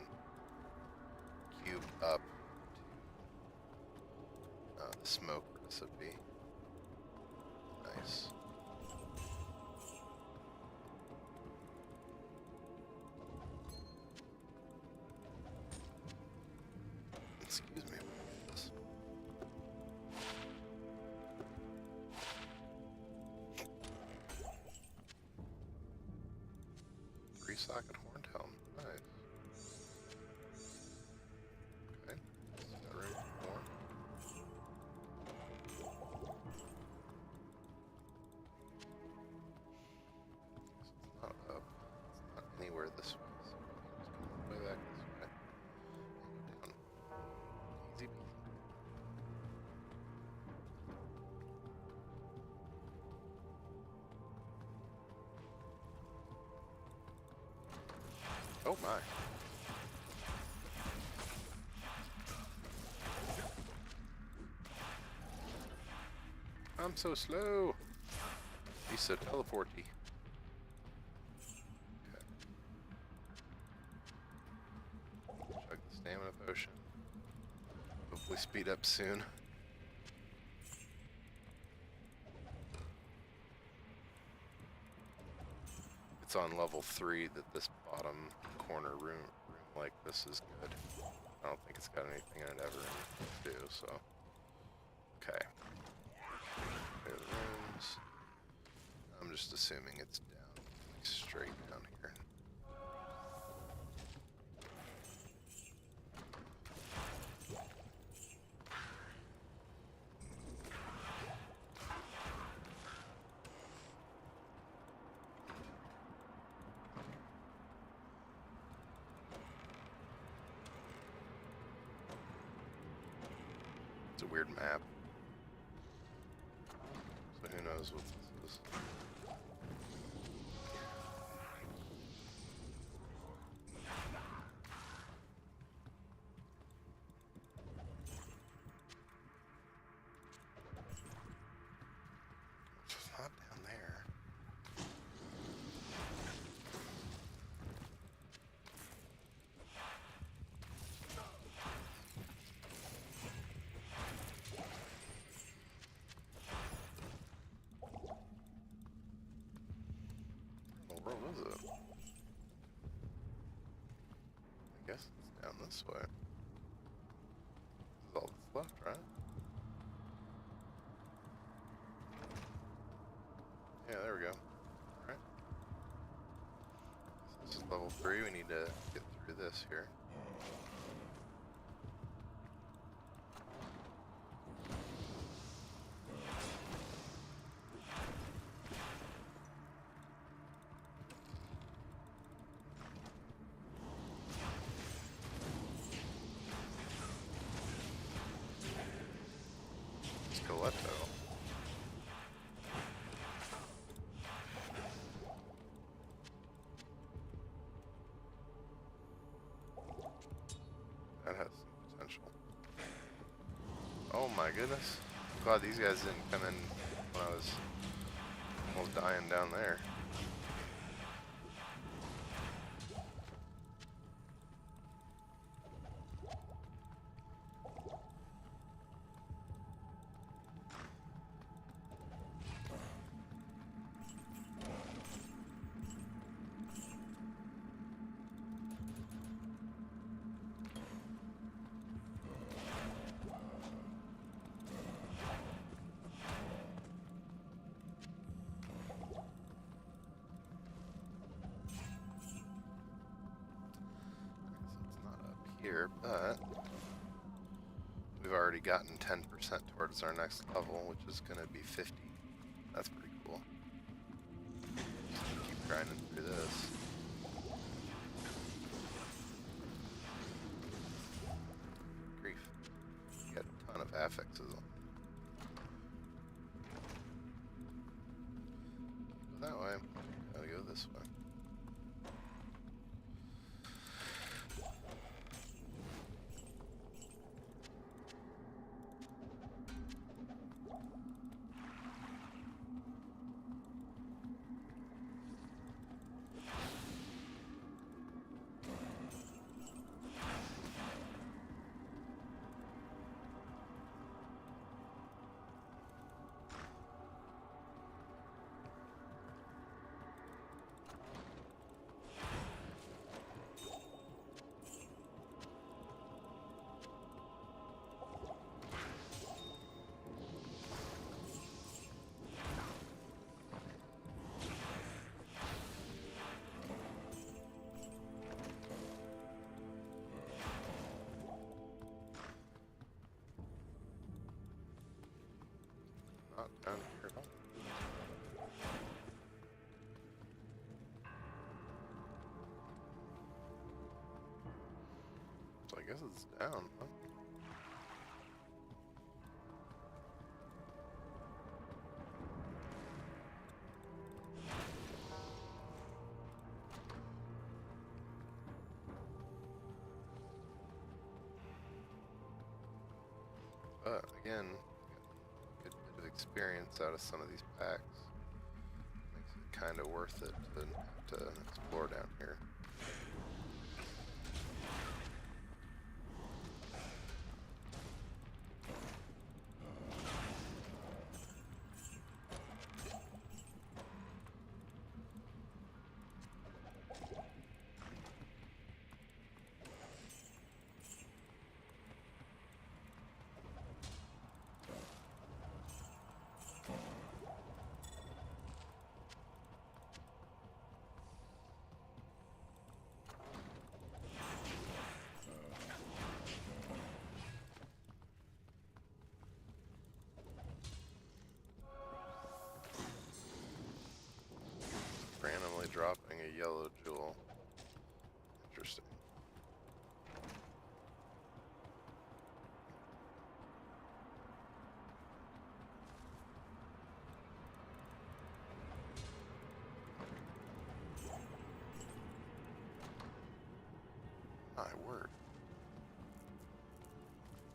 cube up to the smoke recipe. Nice. Excuse me. Three-socket horned helm. Nice. Okay. Got room for more. It's not up. It's not anywhere this way. So just go way back this way. And go down. Easy peasy. Oh my. I'm so slow. He's so teleporty. Okay. Chug the stamina potion. Hopefully speed up soon. It's on level 3 that this bottom corner room like this is good. I don't think it's got anything in it ever to do, so. Okay. There are the rooms. I'm just assuming it's down, like straight down here. It's a weird map. So who knows what this is. It's not down there. Where was it? I guess it's down this way. This is all that's left, right? Yeah, there we go. Alright. This is level 3, we need to get through this here. Oh my goodness. Glad these guys didn't come in when I was almost dying down there. Here, but we've already gotten 10% towards our next level, which is going to be 50. That's pretty cool. Just keep grinding through this. Grief. You got a ton of affixes on. Go that way. Gotta go this way. Not down here at all. So I guess it's down, huh? But again, good bit of experience out of some of these packs. Makes it kind of worth it to explore down here. Randomly dropping a yellow jewel. Interesting. My word.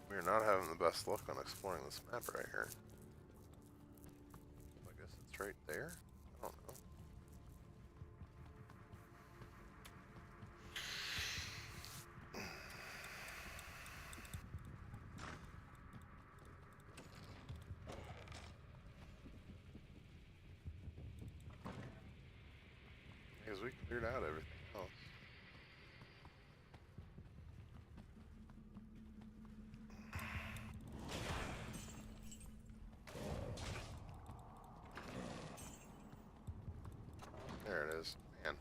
We are not having the best luck on exploring this map right here. I guess it's right there? I don't know. Because we cleared out everything else. There it is. Man,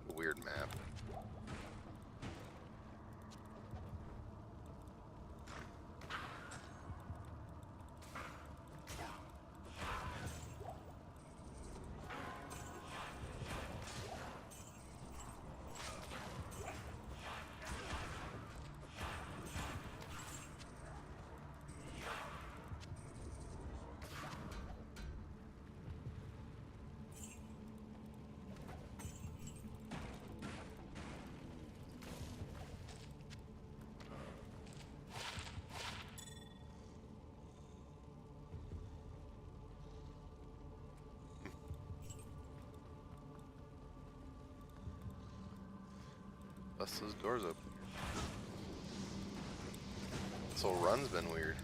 what a weird map. Bust those doors open. This whole run's been weird.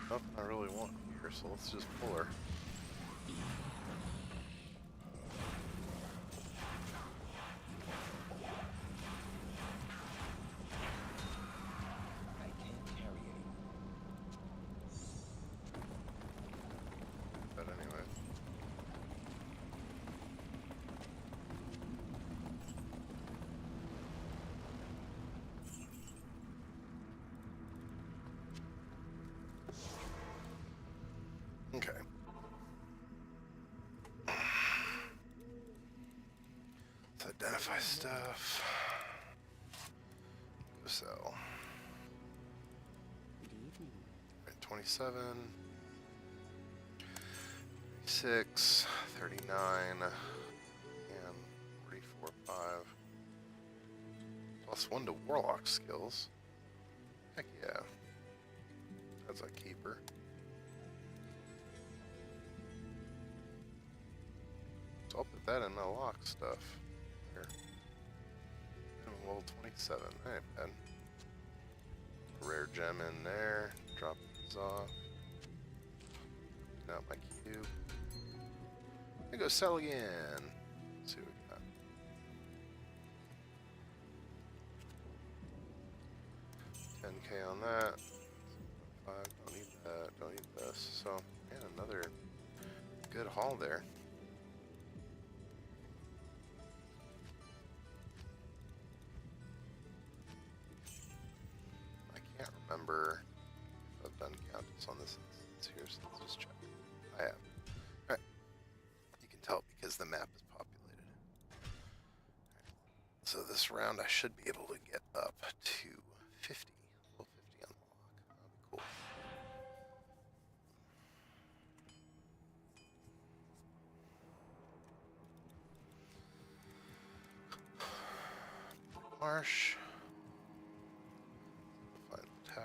Nothing I really want here, so let's just pull her. I can't carry anymore. But anyway. Okay. Let's identify stuff. Go sell. Good evening. Right, 27, 36, 39, and 44, 5. +1 to warlock skills. Heck yeah. That's a keeper. So I'll put that in my lock stuff. Here. I'm level 27. That ain't bad. Rare gem in there. Drop these off. Get out my cube. And go sell again. Let's see what we got. 10k on that. 5, don't need that, don't need this. So, yeah, another good haul there. I can't remember if I've done counters on this instance here, so let's just check. I have. Alright. You can tell because the map is populated. So this round I should be able to get up to 50. Level 50 on the lock. That'll be cool. Marsh. Find the tower.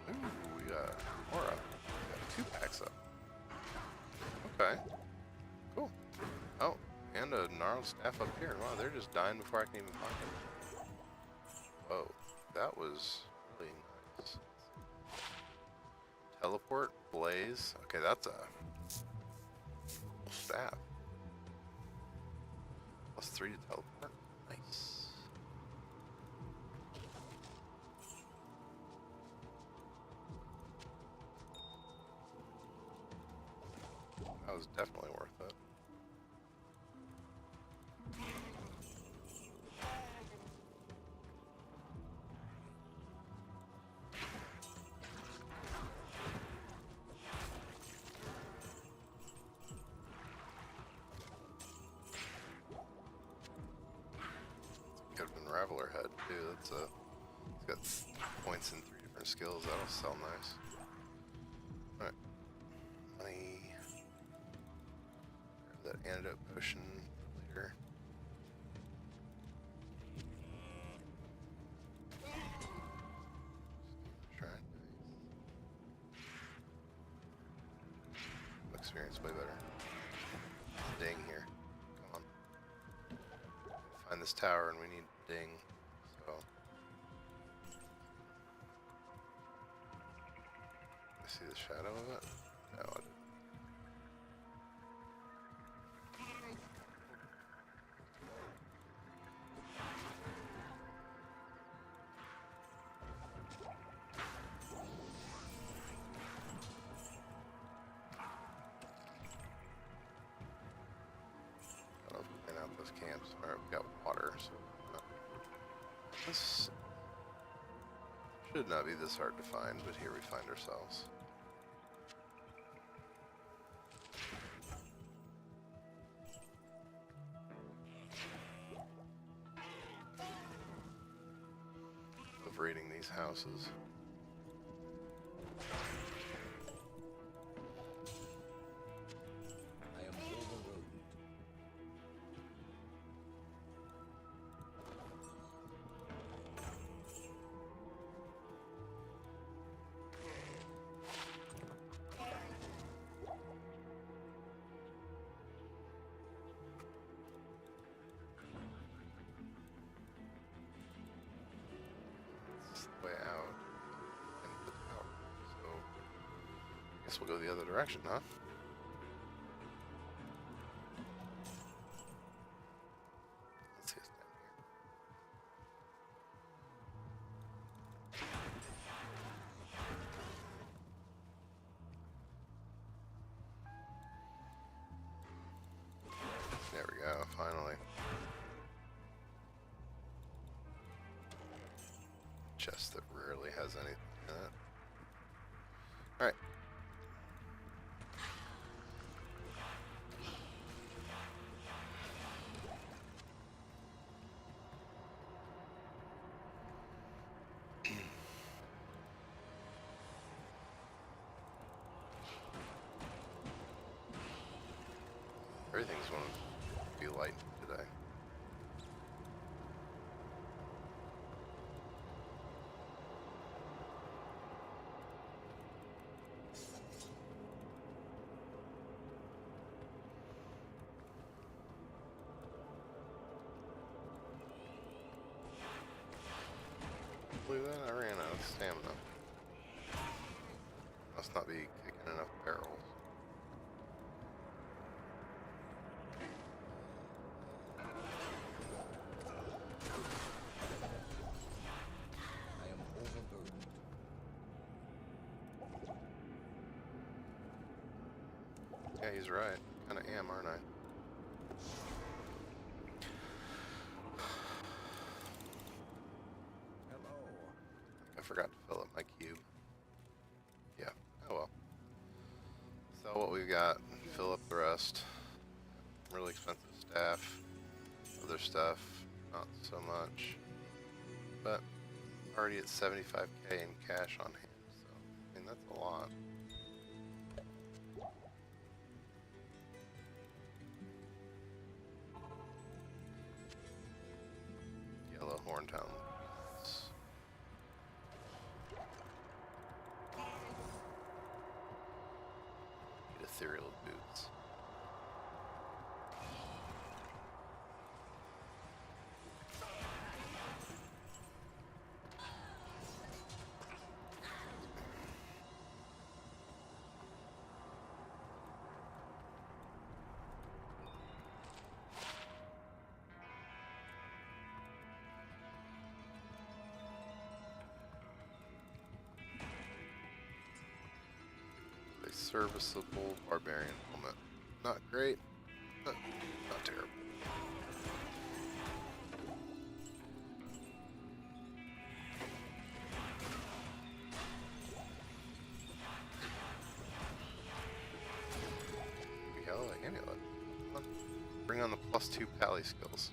Ooh, we got Aura. We got 2 packs up. Okay. Cool. Oh, and a gnarled staff up here. Wow, they're just dying before I can even find them. Whoa, that was really nice. Teleport, blaze. Okay, that's a staff. +3 to teleport. Nice. That was definitely worth it. Could have been Raveler head too. That's a. It's got points in 3 different skills. That'll sell nice. All right. Money. Grab that antidote potion later. Try it. Experience way better. Ding here. Come on. Find this tower and we need ding. So. I see the shadow of it? No, I didn't. lamps. Alright, we got water, so this should not be this hard to find, but here we find ourselves. Of raiding these houses. I am overburdened. It's the way out into the tower. So I guess we'll go the other direction, huh? Let's see us down here. There we go, finally. Chest that rarely has anything in it. Alright. Everything's going to be light today. Believe that? I ran out of stamina. Must not be kicking enough barrels. I am overburdened. Yeah, he's right. Kinda am, aren't I? Hello. I forgot to fill up my cube. Yeah, oh well. Sell what we've got, fill up the rest. Really expensive staff. Other stuff, not so much. But already at 75k in cash on hand, so I mean that's a lot. Yellow Horntown. Ethereal boots. A serviceable barbarian helmet. Not great, but not terrible. Yellow amulet. Come on. Bring on the +2 pally skills.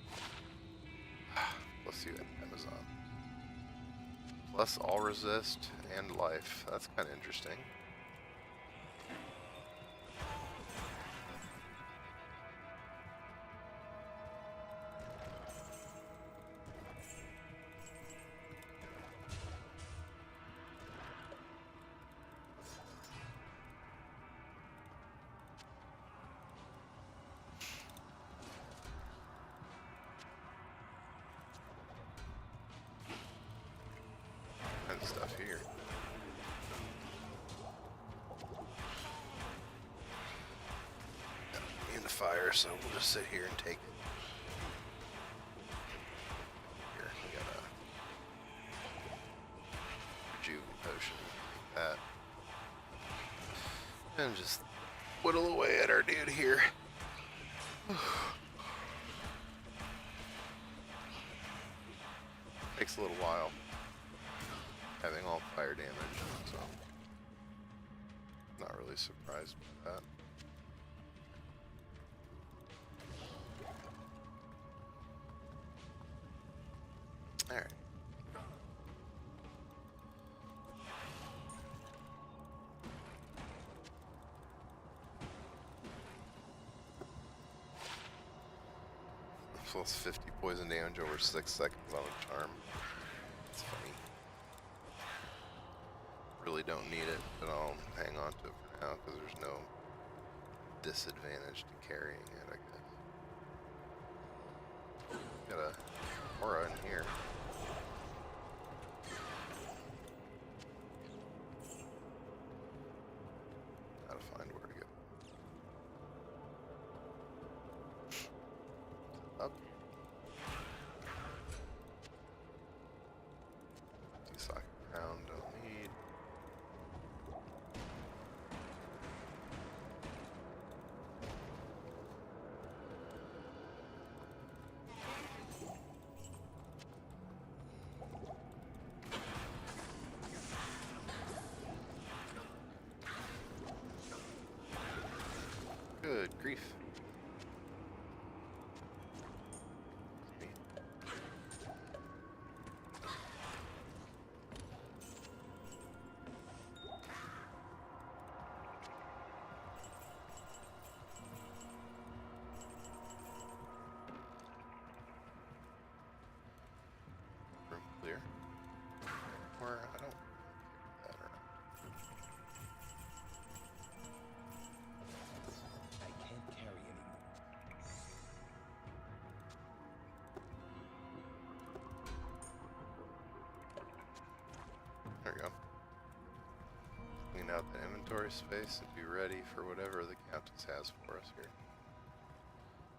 +2 Amazon. Plus all resist and life. That's kind of interesting. And stuff here. In the fire, so we'll just sit here and take it. Here, we got a rejuve potion, like that, and just whittle away at our dude here. Takes a little while. Having all fire damage, so not really surprised by that. Alright. Plus 50 poison damage over 6 seconds on a charm. It's funny. Really don't need it, but I'll hang on to it for now because there's no disadvantage to carrying it, I guess. Got a aura in here. Gotta find where to go. Up. Socket crown, don't need. Good grief. Room clear. Or I don't that or I can't carry anymore. there we go. Clean out the inventory space and be ready for whatever the Countess has for us here.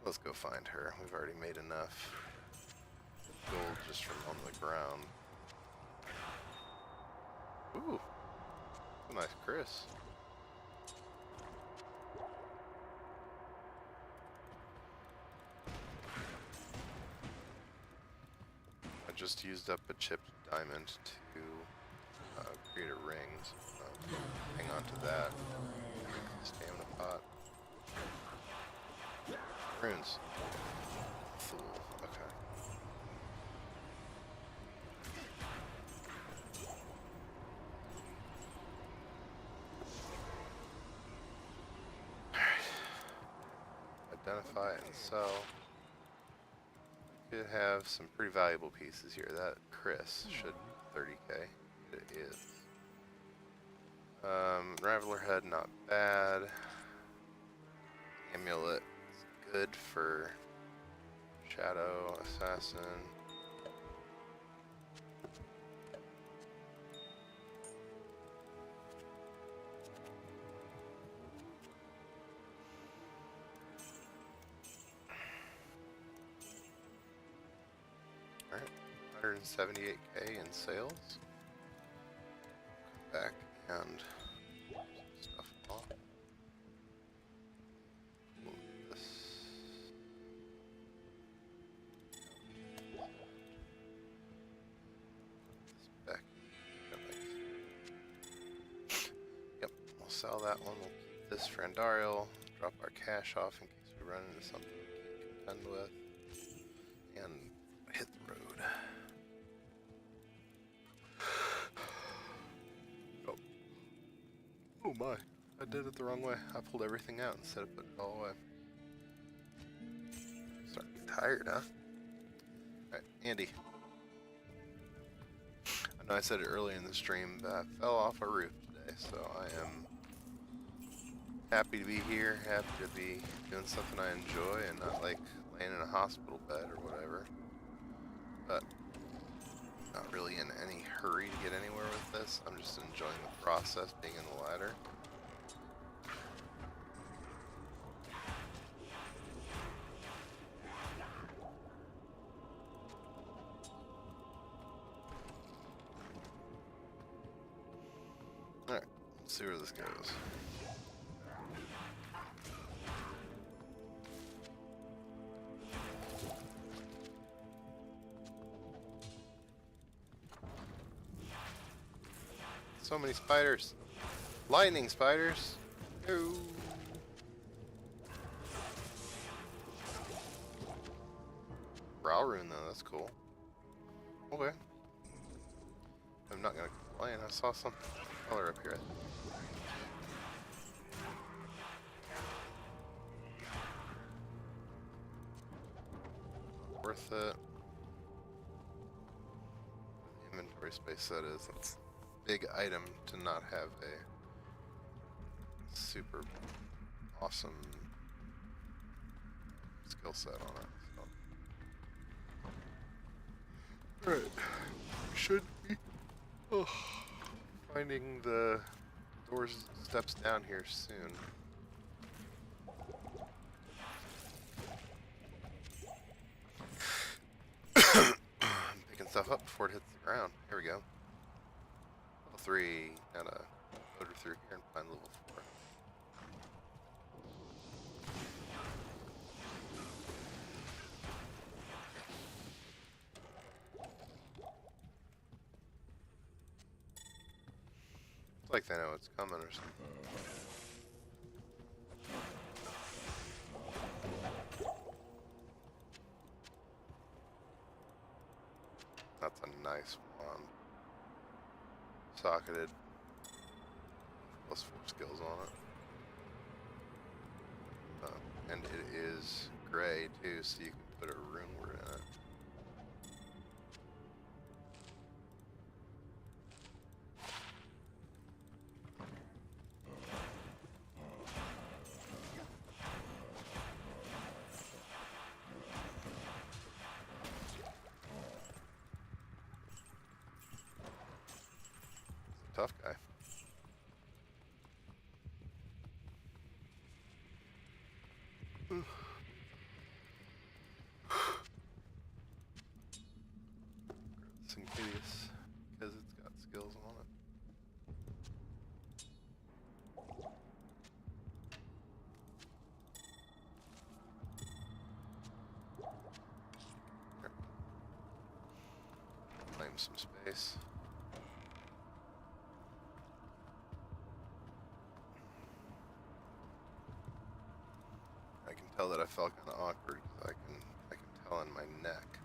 Let's go find her. We've already made enough gold just from on the ground. Ooh, a nice Chris. I just used up a chipped diamond to create a ring, so hang on to that. Stamina pot. Runes. Fool. Okay. Identify and sell. Could have some pretty valuable pieces here. That Chris should 30k. It is. Raveler head, not bad. Amulet is good for Shadow Assassin. Alright, 178k in sales. Come back and stuff off. Move this. Back. Yep, we'll sell that one. We'll keep this for Andariel. Drop our cash off in case we run into something we can't contend with. And hit the road. Oh my, I did it the wrong way. I pulled everything out instead of putting it all away. Starting to get tired, huh? Alright, Andy. I know I said it earlier in the stream, but I fell off a roof today, so I am happy to be here, happy to be doing something I enjoy and not like laying in a hospital bed or whatever. But not really in any hurry to get anywhere with this. I'm just enjoying the process being in the ladder. Alright, let's see where this goes. So many spiders. Lightning spiders. Ooh. Rune though, that's cool. Okay. I'm not gonna complain. I saw some color up here. Worth it. Inventory space that is. That's a big item to not have a super awesome skill set on it. So. Alright. Should be finding the doors steps down here soon. Picking stuff up before it hits the ground. Here we go. Level 3. Gotta motor through here and find level 4. It's like they know it's coming or something. That's a nice one. Socketed. +4 skills on it. And it is gray too, so you can put a rune word in it. Tough guy. It's insidious because it's got skills on it. Here. Claim some space. Tell that I felt kind of awkward. I can tell in my neck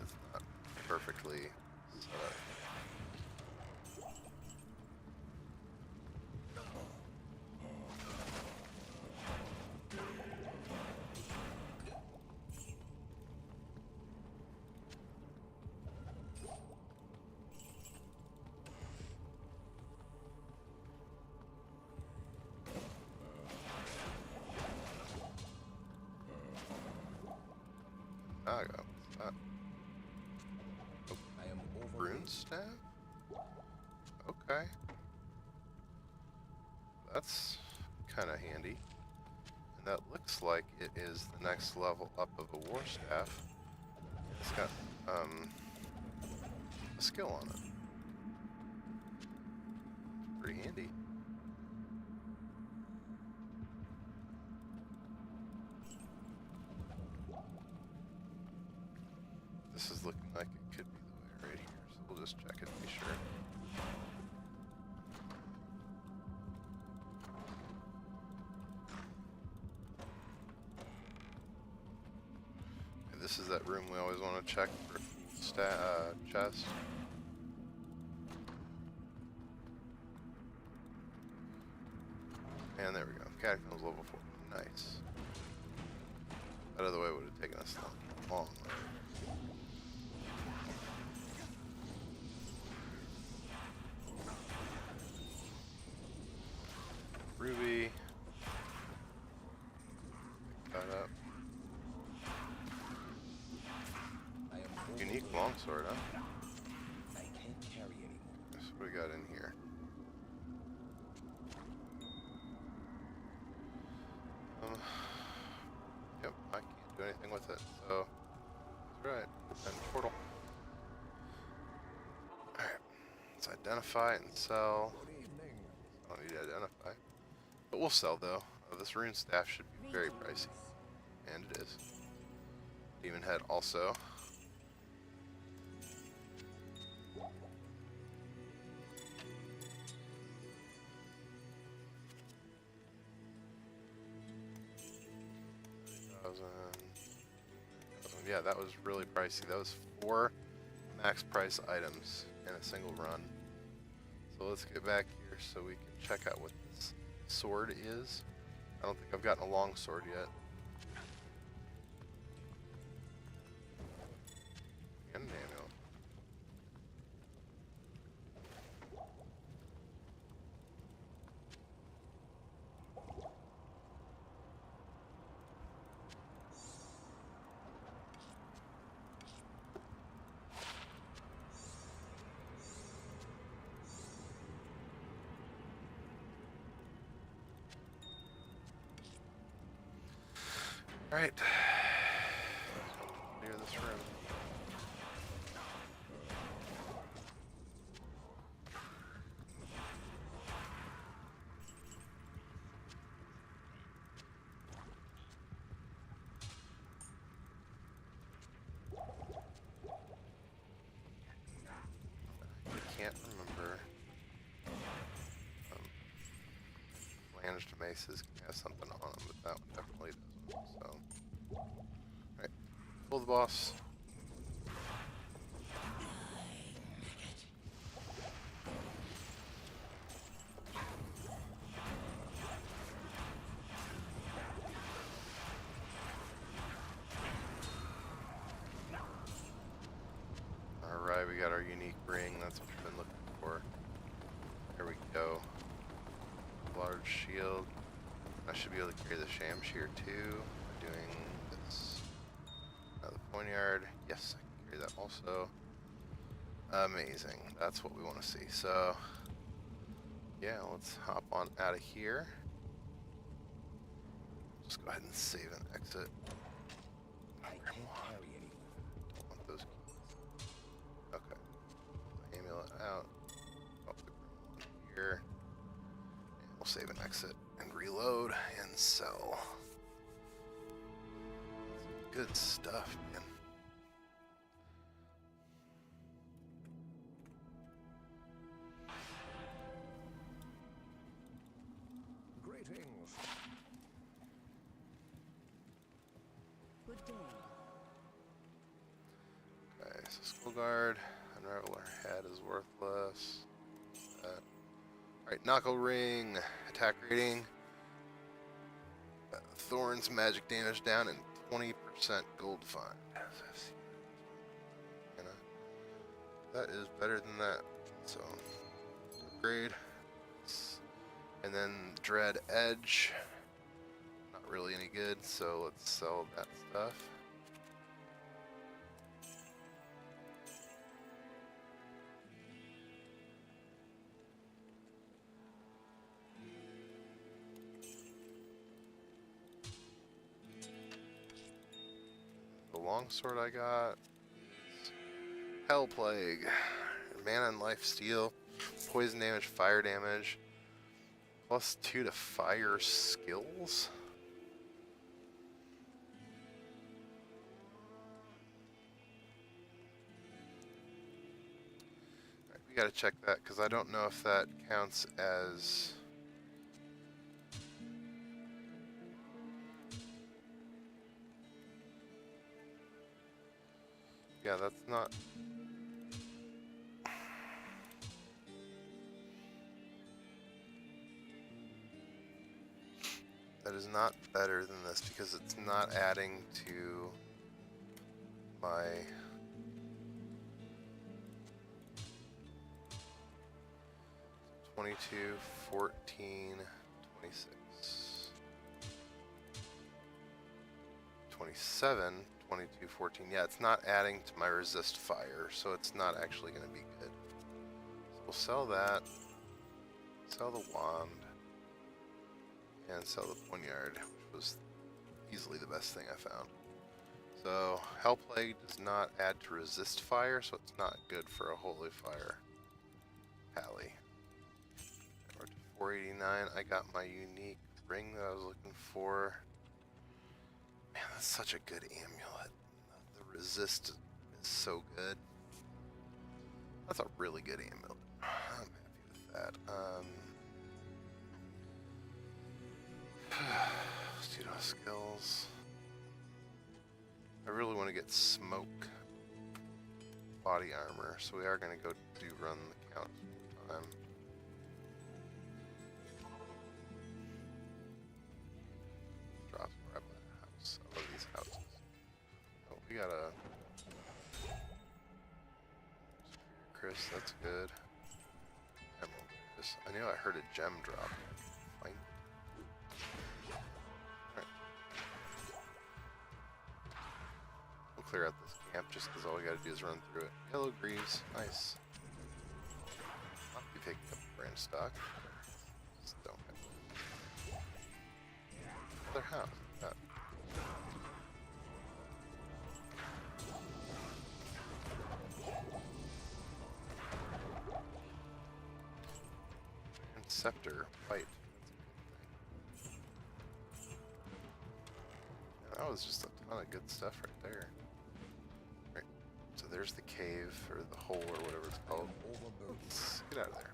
it's not perfectly set up. I got that. Oh, I am Rune staff? Okay. That's kind of handy. And that looks like it is the next level up of a war staff. It's got a skill on it. It's pretty handy. This is looking like it could be the way right here, so we'll just check it to be sure. Okay, this is that room we always want to check for chest. And there we go. Catacombs level 4. Nice. That other way would have taken us long. Ruby. Pick that up. Unique longsword, huh? I can't carry anymore. That's what we got in here. Yep, I can't do anything with it, so that's right. And portal. Alright, let's identify and sell. I don't need to identify. But we'll sell though. This rune staff should be very pricey. And it is. Demon head also. Yeah, that was really pricey. That was 4 max price items in a single run. So let's get back here so we can check out what this sword is. I don't think I've gotten a long sword yet. And Daniel. Alright. Clear this room. I can't remember. Flanged maces can have something on them, but that one definitely doesn't. So, alright, pull the boss. Alright, we got our unique ring. That's what we've been looking for. There we go. Large shield. I should be able to carry the Shamshir too. Doing this. The poignard. Yes, I can carry that also. Amazing. That's what we want to see. So, yeah, let's hop on out of here. Just go ahead and save and exit. I can't carry anyone. Don't want those keys. Okay. Amulet out. Pop the green one here. And we'll save and exit and reload and sell. Good stuff, man. Greetings. Good day. Okay, so Skull Guard, Unravel her head is worthless. Alright, Knuckle Ring, attack rating, Thorns magic damage down, and 20% gold fine. That is better than that. So, upgrade. And then Dread Edge, not really any good, so let's sell that stuff. The longsword I got, Hell Plague, mana and life steal, poison damage, fire damage, +2 to fire skills. Right, we gotta check that because I don't know if that counts as. Yeah, that's not. That is not better than this because it's not adding to my. $22, $14, $26, $27, $22, $14. Yeah, it's not adding to my resist fire, so it's not actually going to be good. So we'll sell that, sell the wand, and sell the poignard, which was easily the best thing I found. So Hell Plague does not add to resist fire, so it's not good for a holy fire pally. We're to 489. I got my unique ring that I was looking for. Man, that's such a good amulet. The resist is so good. That's a really good amulet. I'm happy with that. Pseudo skills. I really want to get smoke body armor, so we are going to go do run the count time. Drops right by the house. I love these houses. Oh, we got a Chris, that's good. Emerald. I knew I heard a gem drop. Fine. Alright. We'll clear out this camp just because all we gotta do is run through it. Yellow greaves, nice. I'll be picking up brand stock. Just don't have another house. That. Scepter, white. Yeah, that was just a ton of good stuff right there. Right, so there's the cave, or the hole, or whatever it's called. Let's get out of there.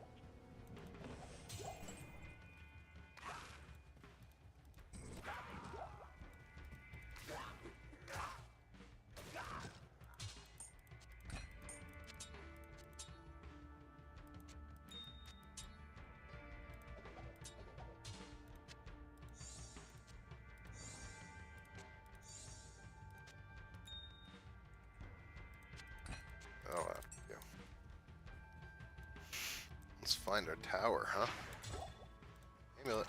Oh, wow. Yeah. Let's find our tower, huh? Amulet.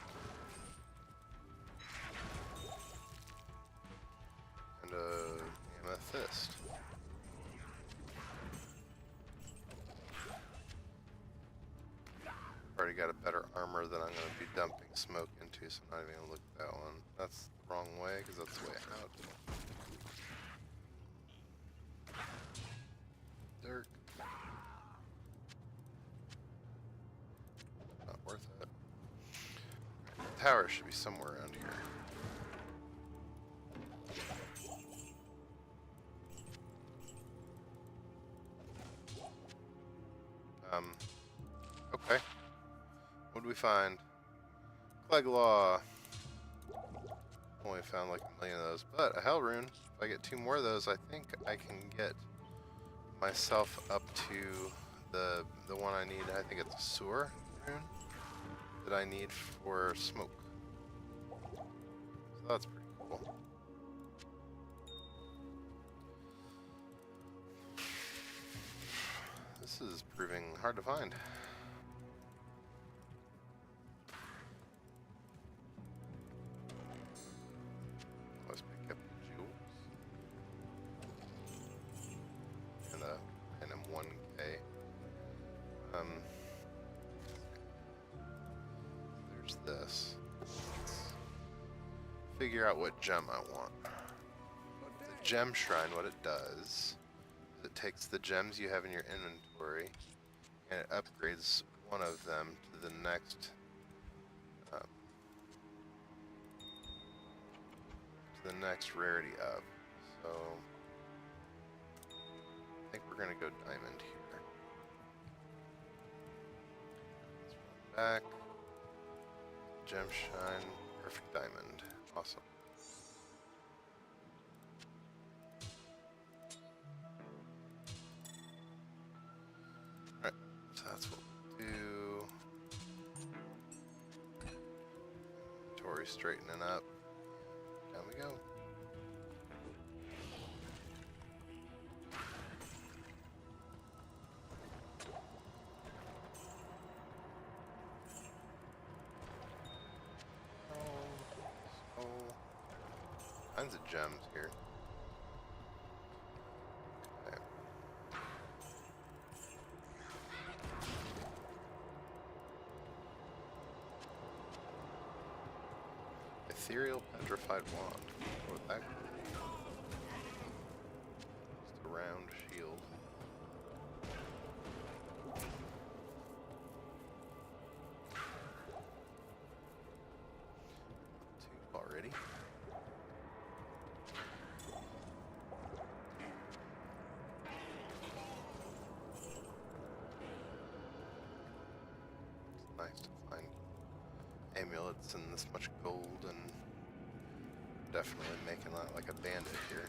And amethyst. Already got a better armor than I'm going to be dumping smoke into, so I'm not even going to look at that one. That's the wrong way, because that's the way out. Dirt. Not worth it. The tower should be somewhere around here. Okay. What did we find? Cleglaw. Only found like a million of those, but a hell rune. If I get 2 more of those, I think I can get myself up to the one I need. I think it's a sewer rune that I need for smoke. So that's pretty cool. This is proving hard to find. Let's pick up jewels. And a random 1K. There's this. Let's figure out what gem I want. The gem shrine, what it does is it takes the gems you have in your inventory and it upgrades one of them to the next rarity up. So I think we're gonna go diamond here. Let's run back. Gem shine, perfect diamond. Awesome. Alright, so that's what we'll do. Inventory straightening up. Down we go. Tons of gems here. Okay. Ethereal petrified wand. What would that be? Just a round shield. 2 already. Nice to find amulets and this much gold and definitely making that like a bandit here.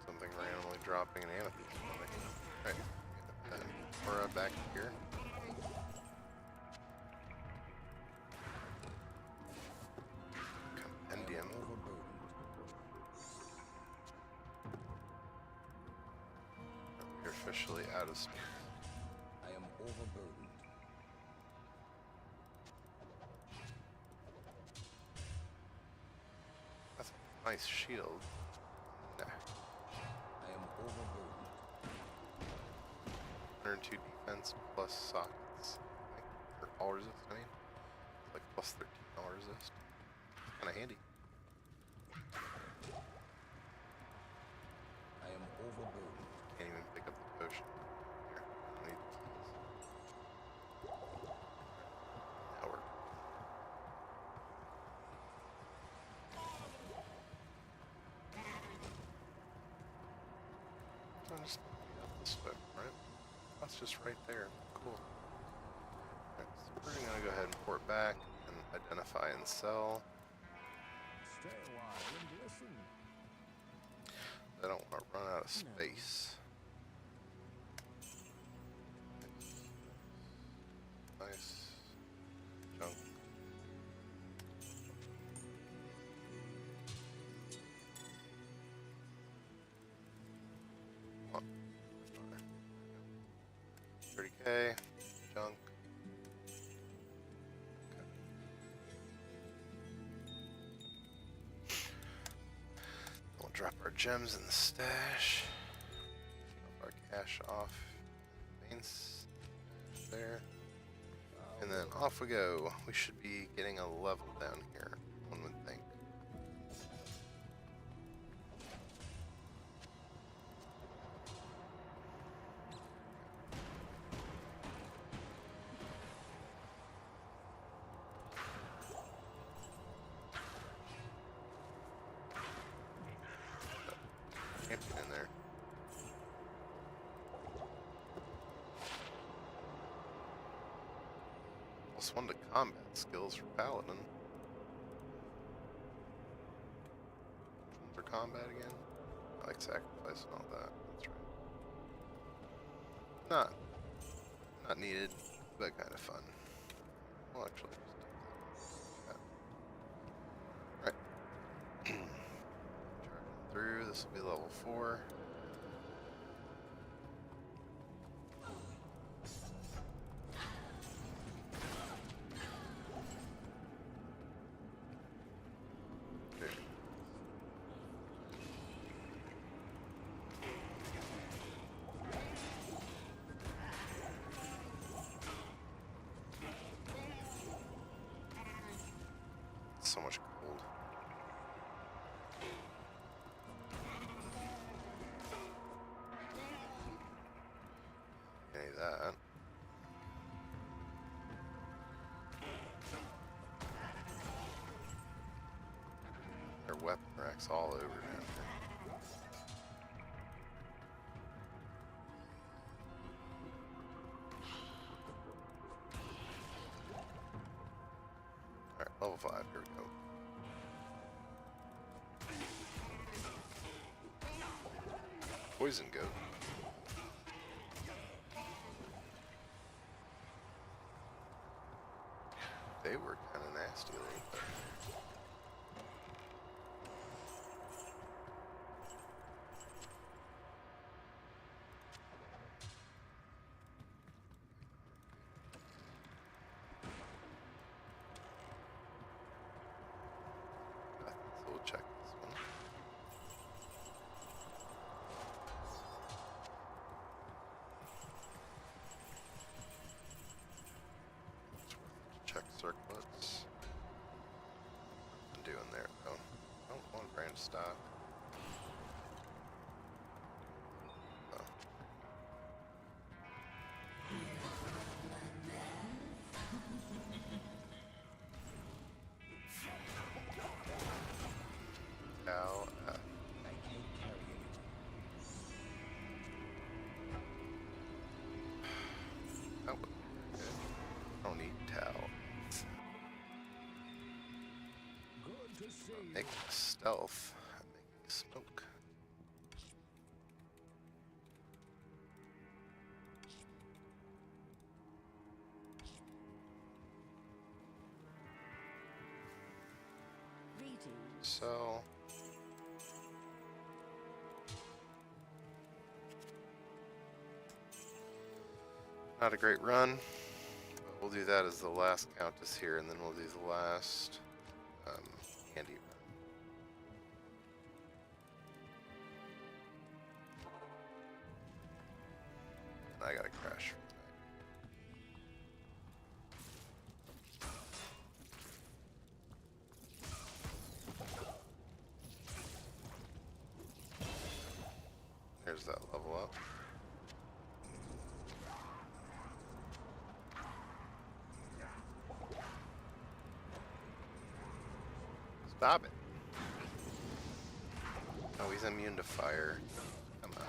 Something randomly dropping an amethyst on me. Right. Get that aura back here. Compendium. We're officially out of space. I am overburdened. That's a nice shield. Nah. I am overburdened. 102 defense plus sockets. I think. Or all resist, I mean. It's like plus 13 all resist. Kinda handy. I am overburdened. Can't even pick up the potion. Here, I need the keys. Now we're I'll just up this way, right? That's just right there. Cool. Alright, so we're gonna go ahead and port back and identify and sell. Stay a while and listen. I don't want to run out of space. Nice junk. Come on. 30k, junk. Okay. We'll drop our gems in the stash. Drop our cash off. Main stash there. And then off we go. We should be getting a level down here, one would think. Champion in there. +1 to combat skills for Paladin. Which ones are combat again? I like sacrifice and all that. That's right. Not needed, but kind of fun. Well, actually, just do that. Right. Charging through. This will be level 4. So much gold. Any of that. Their weapon racks all over down here. Alright, level 5, here we go. Poison goat. They were kind of nasty a little bit. So we'll check this one. Check circlets. I'm doing there though. I don't want brand stock. to sail. Making stealth. Making smoke. Greetings. So. Not a great run. But we'll do that as the last Countess here, and then we'll do the last Andy run. I gotta crash for tonight. There's that level up. Stop it. Oh, he's immune to fire. Come on.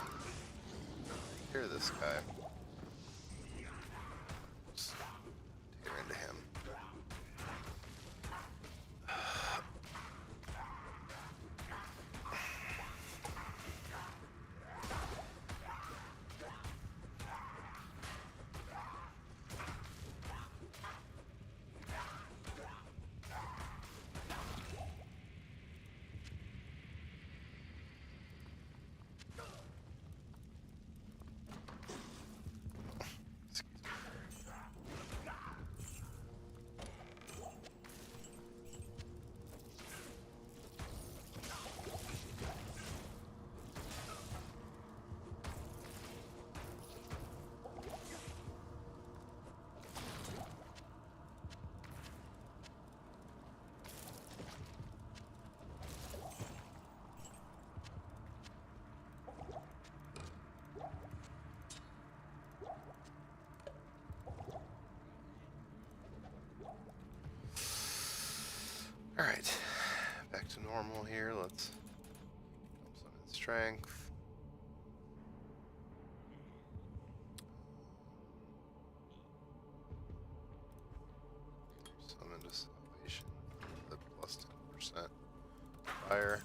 Hear this guy. Just tear into him. Alright, back to normal here. Let's summon strength. Summon to salvation. The plus 10%. Fire.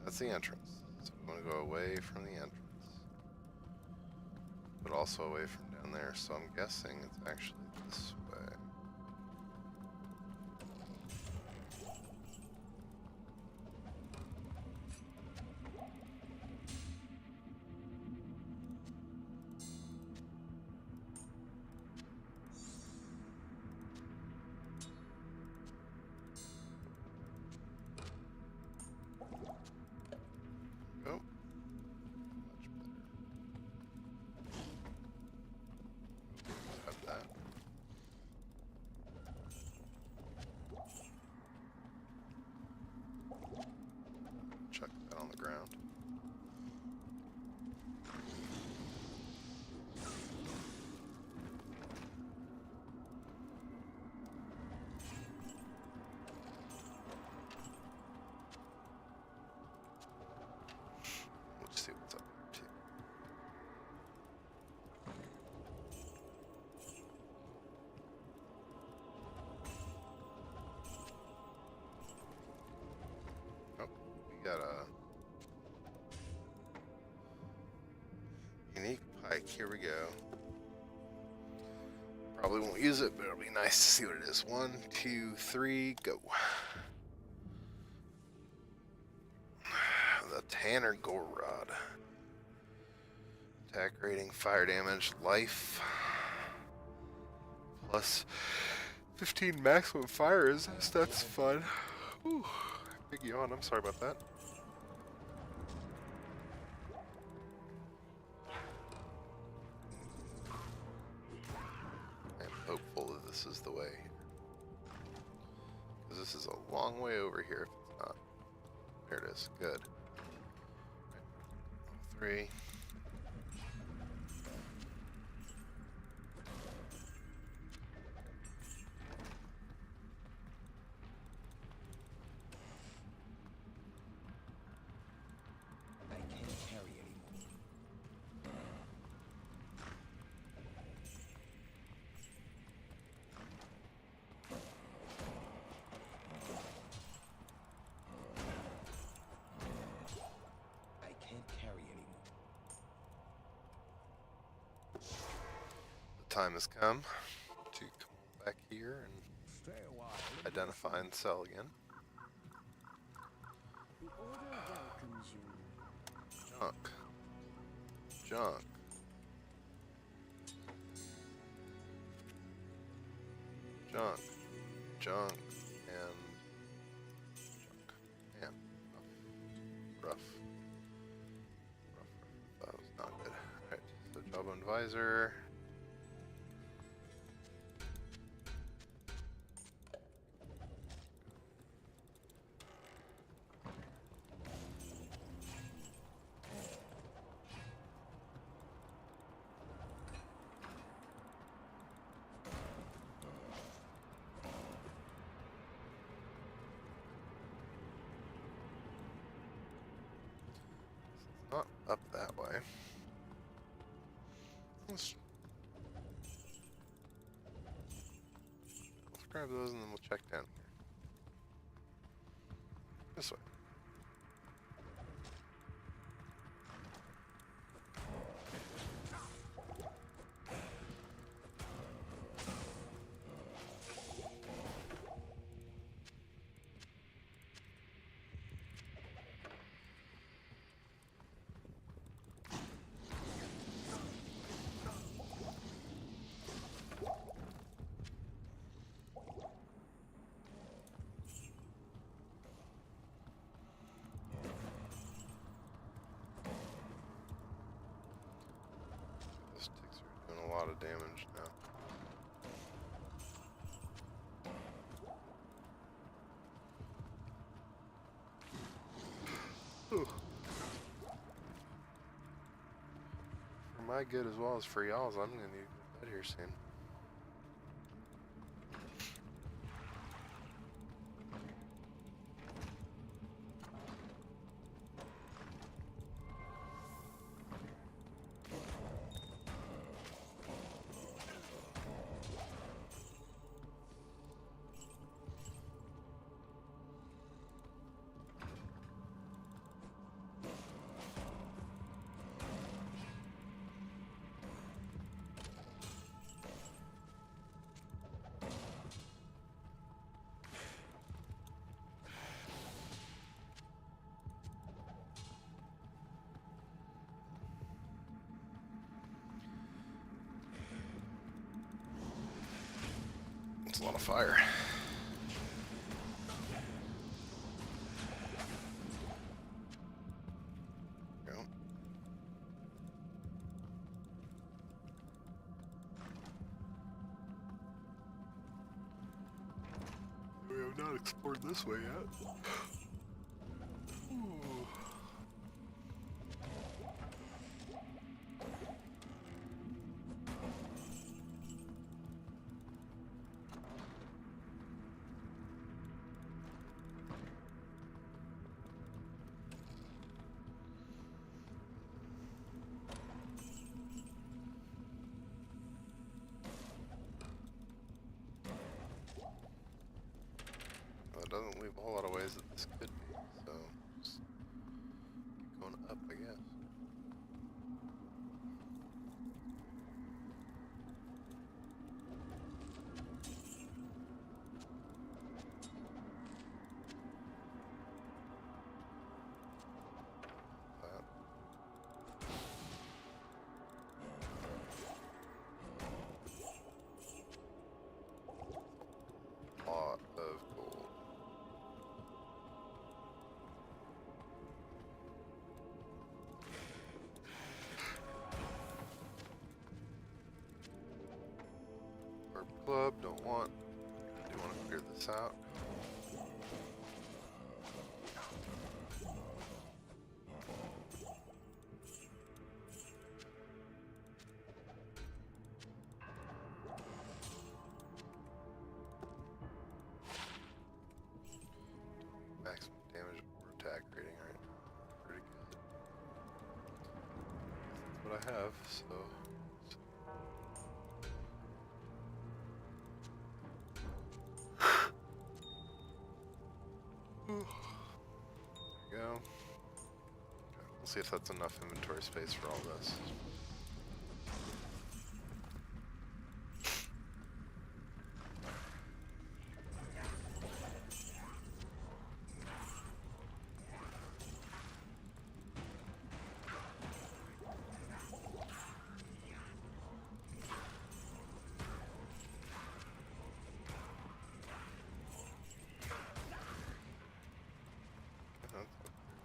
That's the entrance. So we want to go away from the entrance. But also away from down there. So I'm guessing it's actually this way. Oh. Much better. Have that. Chuck that on the ground. Let's see what's up there too. Oh, we got a unique pike. Here we go. Probably won't use it, but it'll be nice to see what it is. 1, 2, 3, go. The Tanner Gorod. Attack rating, fire damage, life. Plus 15 maximum fire resist. That's fun. Whew. Big yawn. I'm sorry about that. I'm hopeful that this is the way. 'Cause this is a long way over here if it's not. There it is. Good. Right. 3. I can't carry anymore. I can't carry anymore. The time has come to come back here and Stay a while. identify and sell again. The Order welcomes you. Junk. Junk. Junk. Junk. And junk. Man. Rough. Rough. That was not good. Alright, so job advisor. Not up that way. Let's grab those and then we'll check down here. This way. Those ticks are doing a lot of damage now. Whew. For my good as well as for y'all's, I'm gonna need to go to bed here soon. It's a lot of fire. Go. We have not explored this way yet. Ooh. Well, it doesn't leave a whole lot of ways that this could be, so just keep going up, I guess. That. Lot of gold. Club, don't want. I do want to clear this out. I have, so. There you go. Okay, we'll see if that's enough inventory space for all this.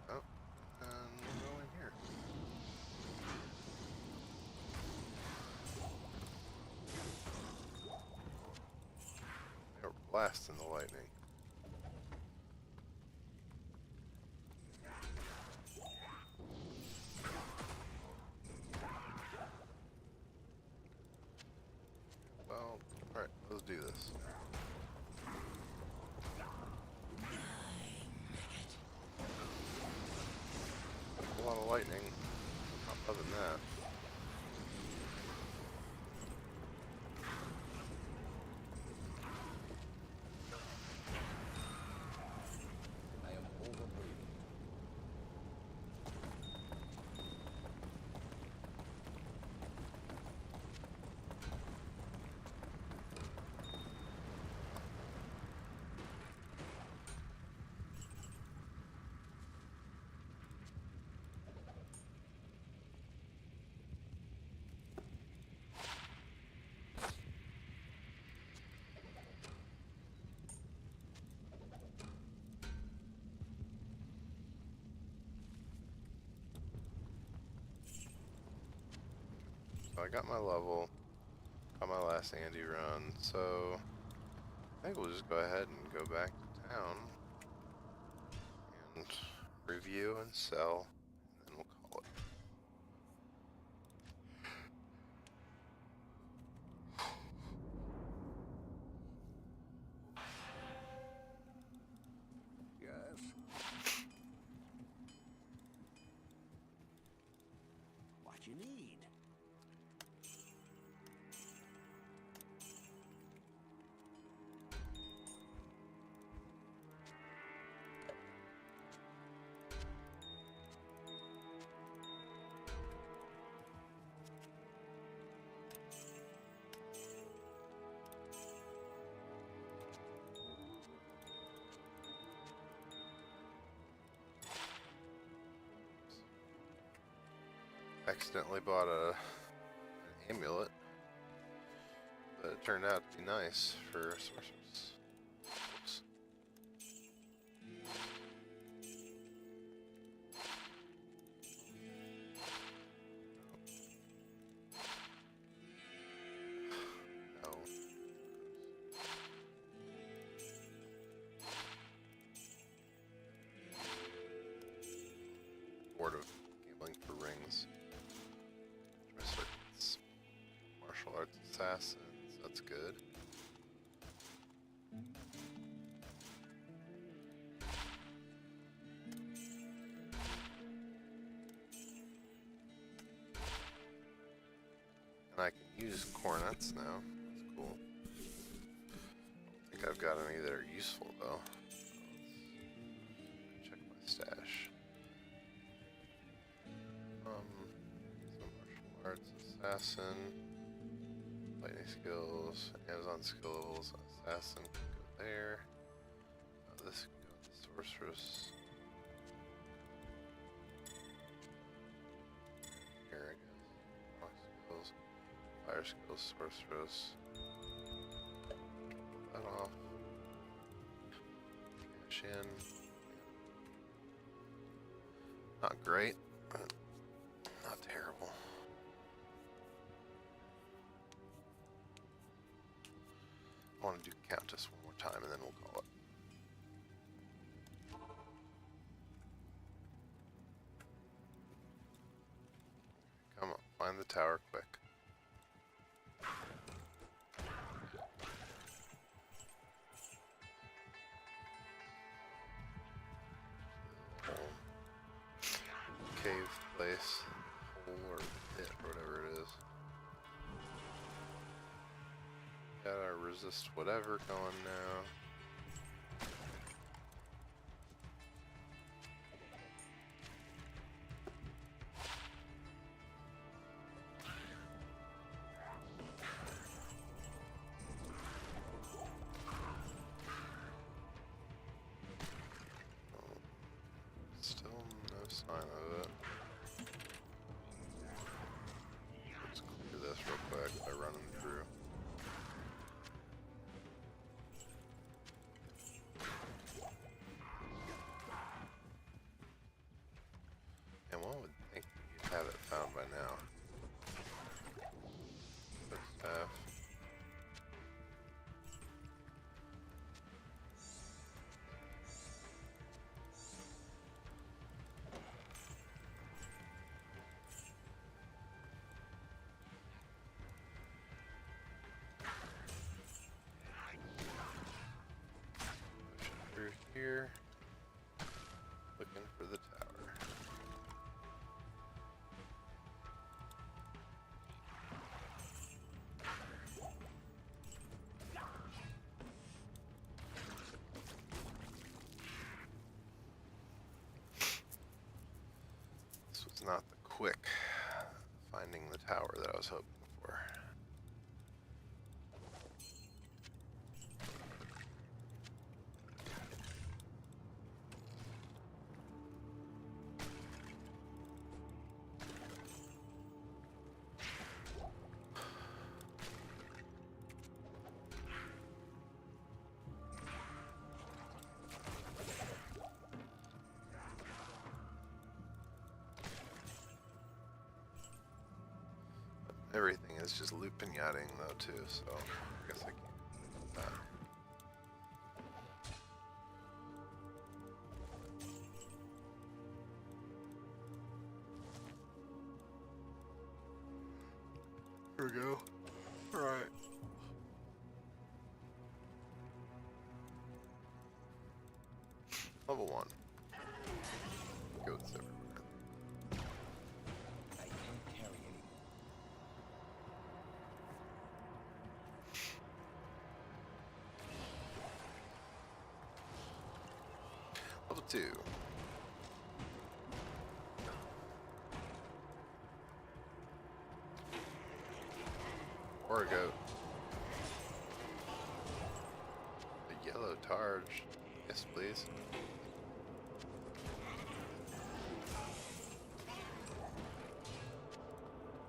Oh, and we'll go in here. They were blasting the lightning. Well, alright, let's do this. A lot of lightning. Not other than that. I am overbreathing. So I got my level, got my last Andy run, so I think we'll just go ahead and go back to town and review and sell, and then we'll call it. Yes. What you need? Accidentally bought an amulet, but it turned out to be nice for sorcerers. Oops. No. Board of gambling for rings. Resurrected. Martial arts assassins, that's good. And I can use cornets now. That's cool. I don't think I've got any that are useful though. Let's check my stash. So martial arts assassin, lightning skills, Amazon skills, assassin can go there. This can go to sorceress. Here I guess. Rock skills, fire skills, sorceress. Put that off. Cash in. Not great, but not terrible. I want to do Countess one more time and then we'll call it. Come on, find the tower quick. Cave place, hole or pit or resist whatever going now. Still no sign of it. Let's clear this real quick by running through. And one would think you'd have it found by now. Footstaff. Through here, looking for the tower. This was not the quick finding the tower that I was hoping for. Everything is just loop pinyating though too, so I guess I can't do that. Here we go. Alright. Level 1. Goats everywhere. I can't carry anymore. Level 2. Or a goat. A yellow targe. Yes, please.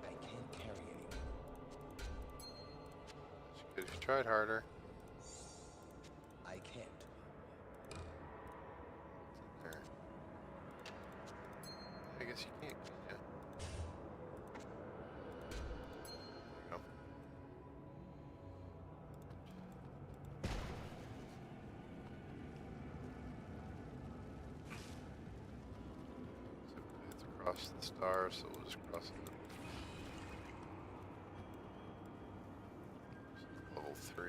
I can't carry anymore. You could if you tried harder. I can't. There. I guess you can't. Yeah. There you go. Typically it's across the star, so we'll just cross it. Level 3.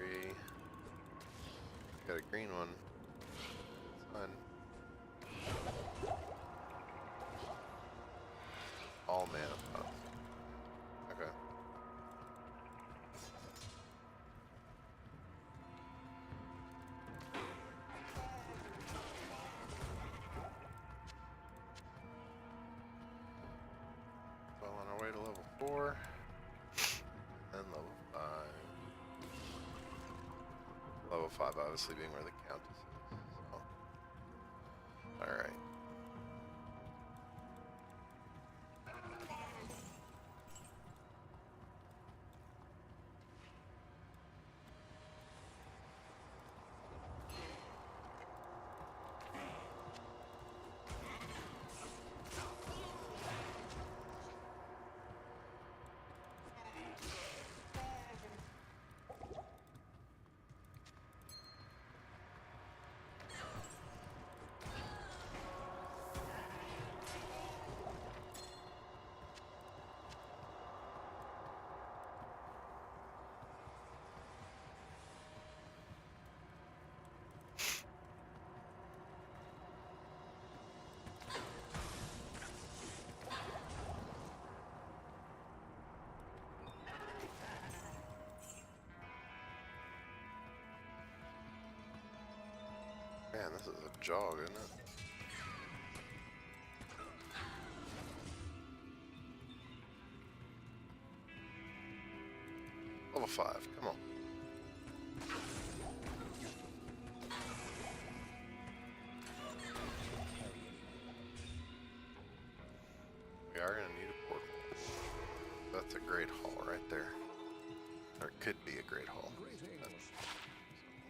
Got a green one. Fun. All mana pots. Okay. Well, on our way to level 4. And level 5. Level 5 obviously being where the countess is. So. Alright. Man, this is a jog, isn't it? Level 5, come on. We are gonna need a portal. That's a great haul right there. Or it could be a great haul. So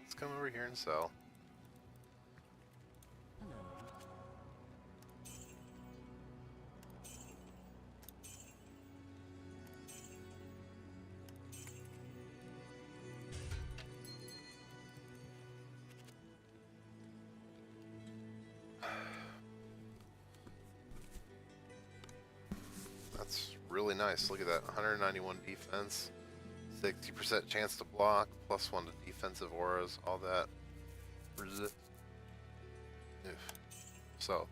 let's come over here and sell. That's really nice. Look at that. 191 defense, 60% chance to block, +1 to defensive auras, all that. Resist. So,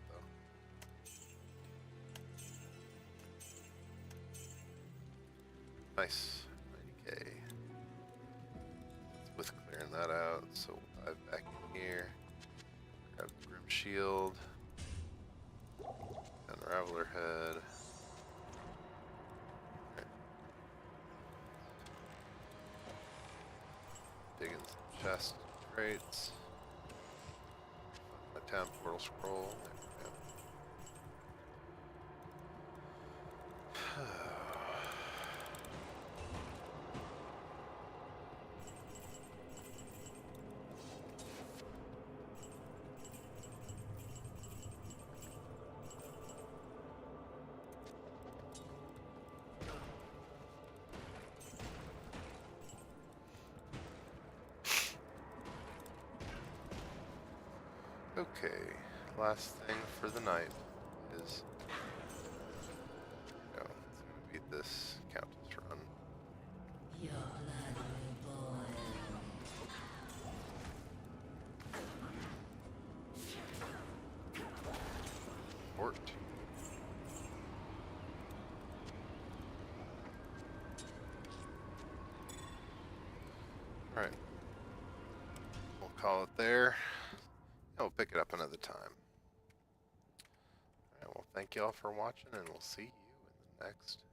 though. Nice. 90k. With clearing that out, so we'll dive back in here. Grab the Grim Shield. Unraveler Head. Dig in some chests, crates. My town portal scroll. There we go. Okay, last thing for the night is, it's gonna be this Countess run. Your blood will boil. Fort. Alright. We'll call it there. And we'll pick it up another time. Alright, well, thank you all for watching, and we'll see you in the next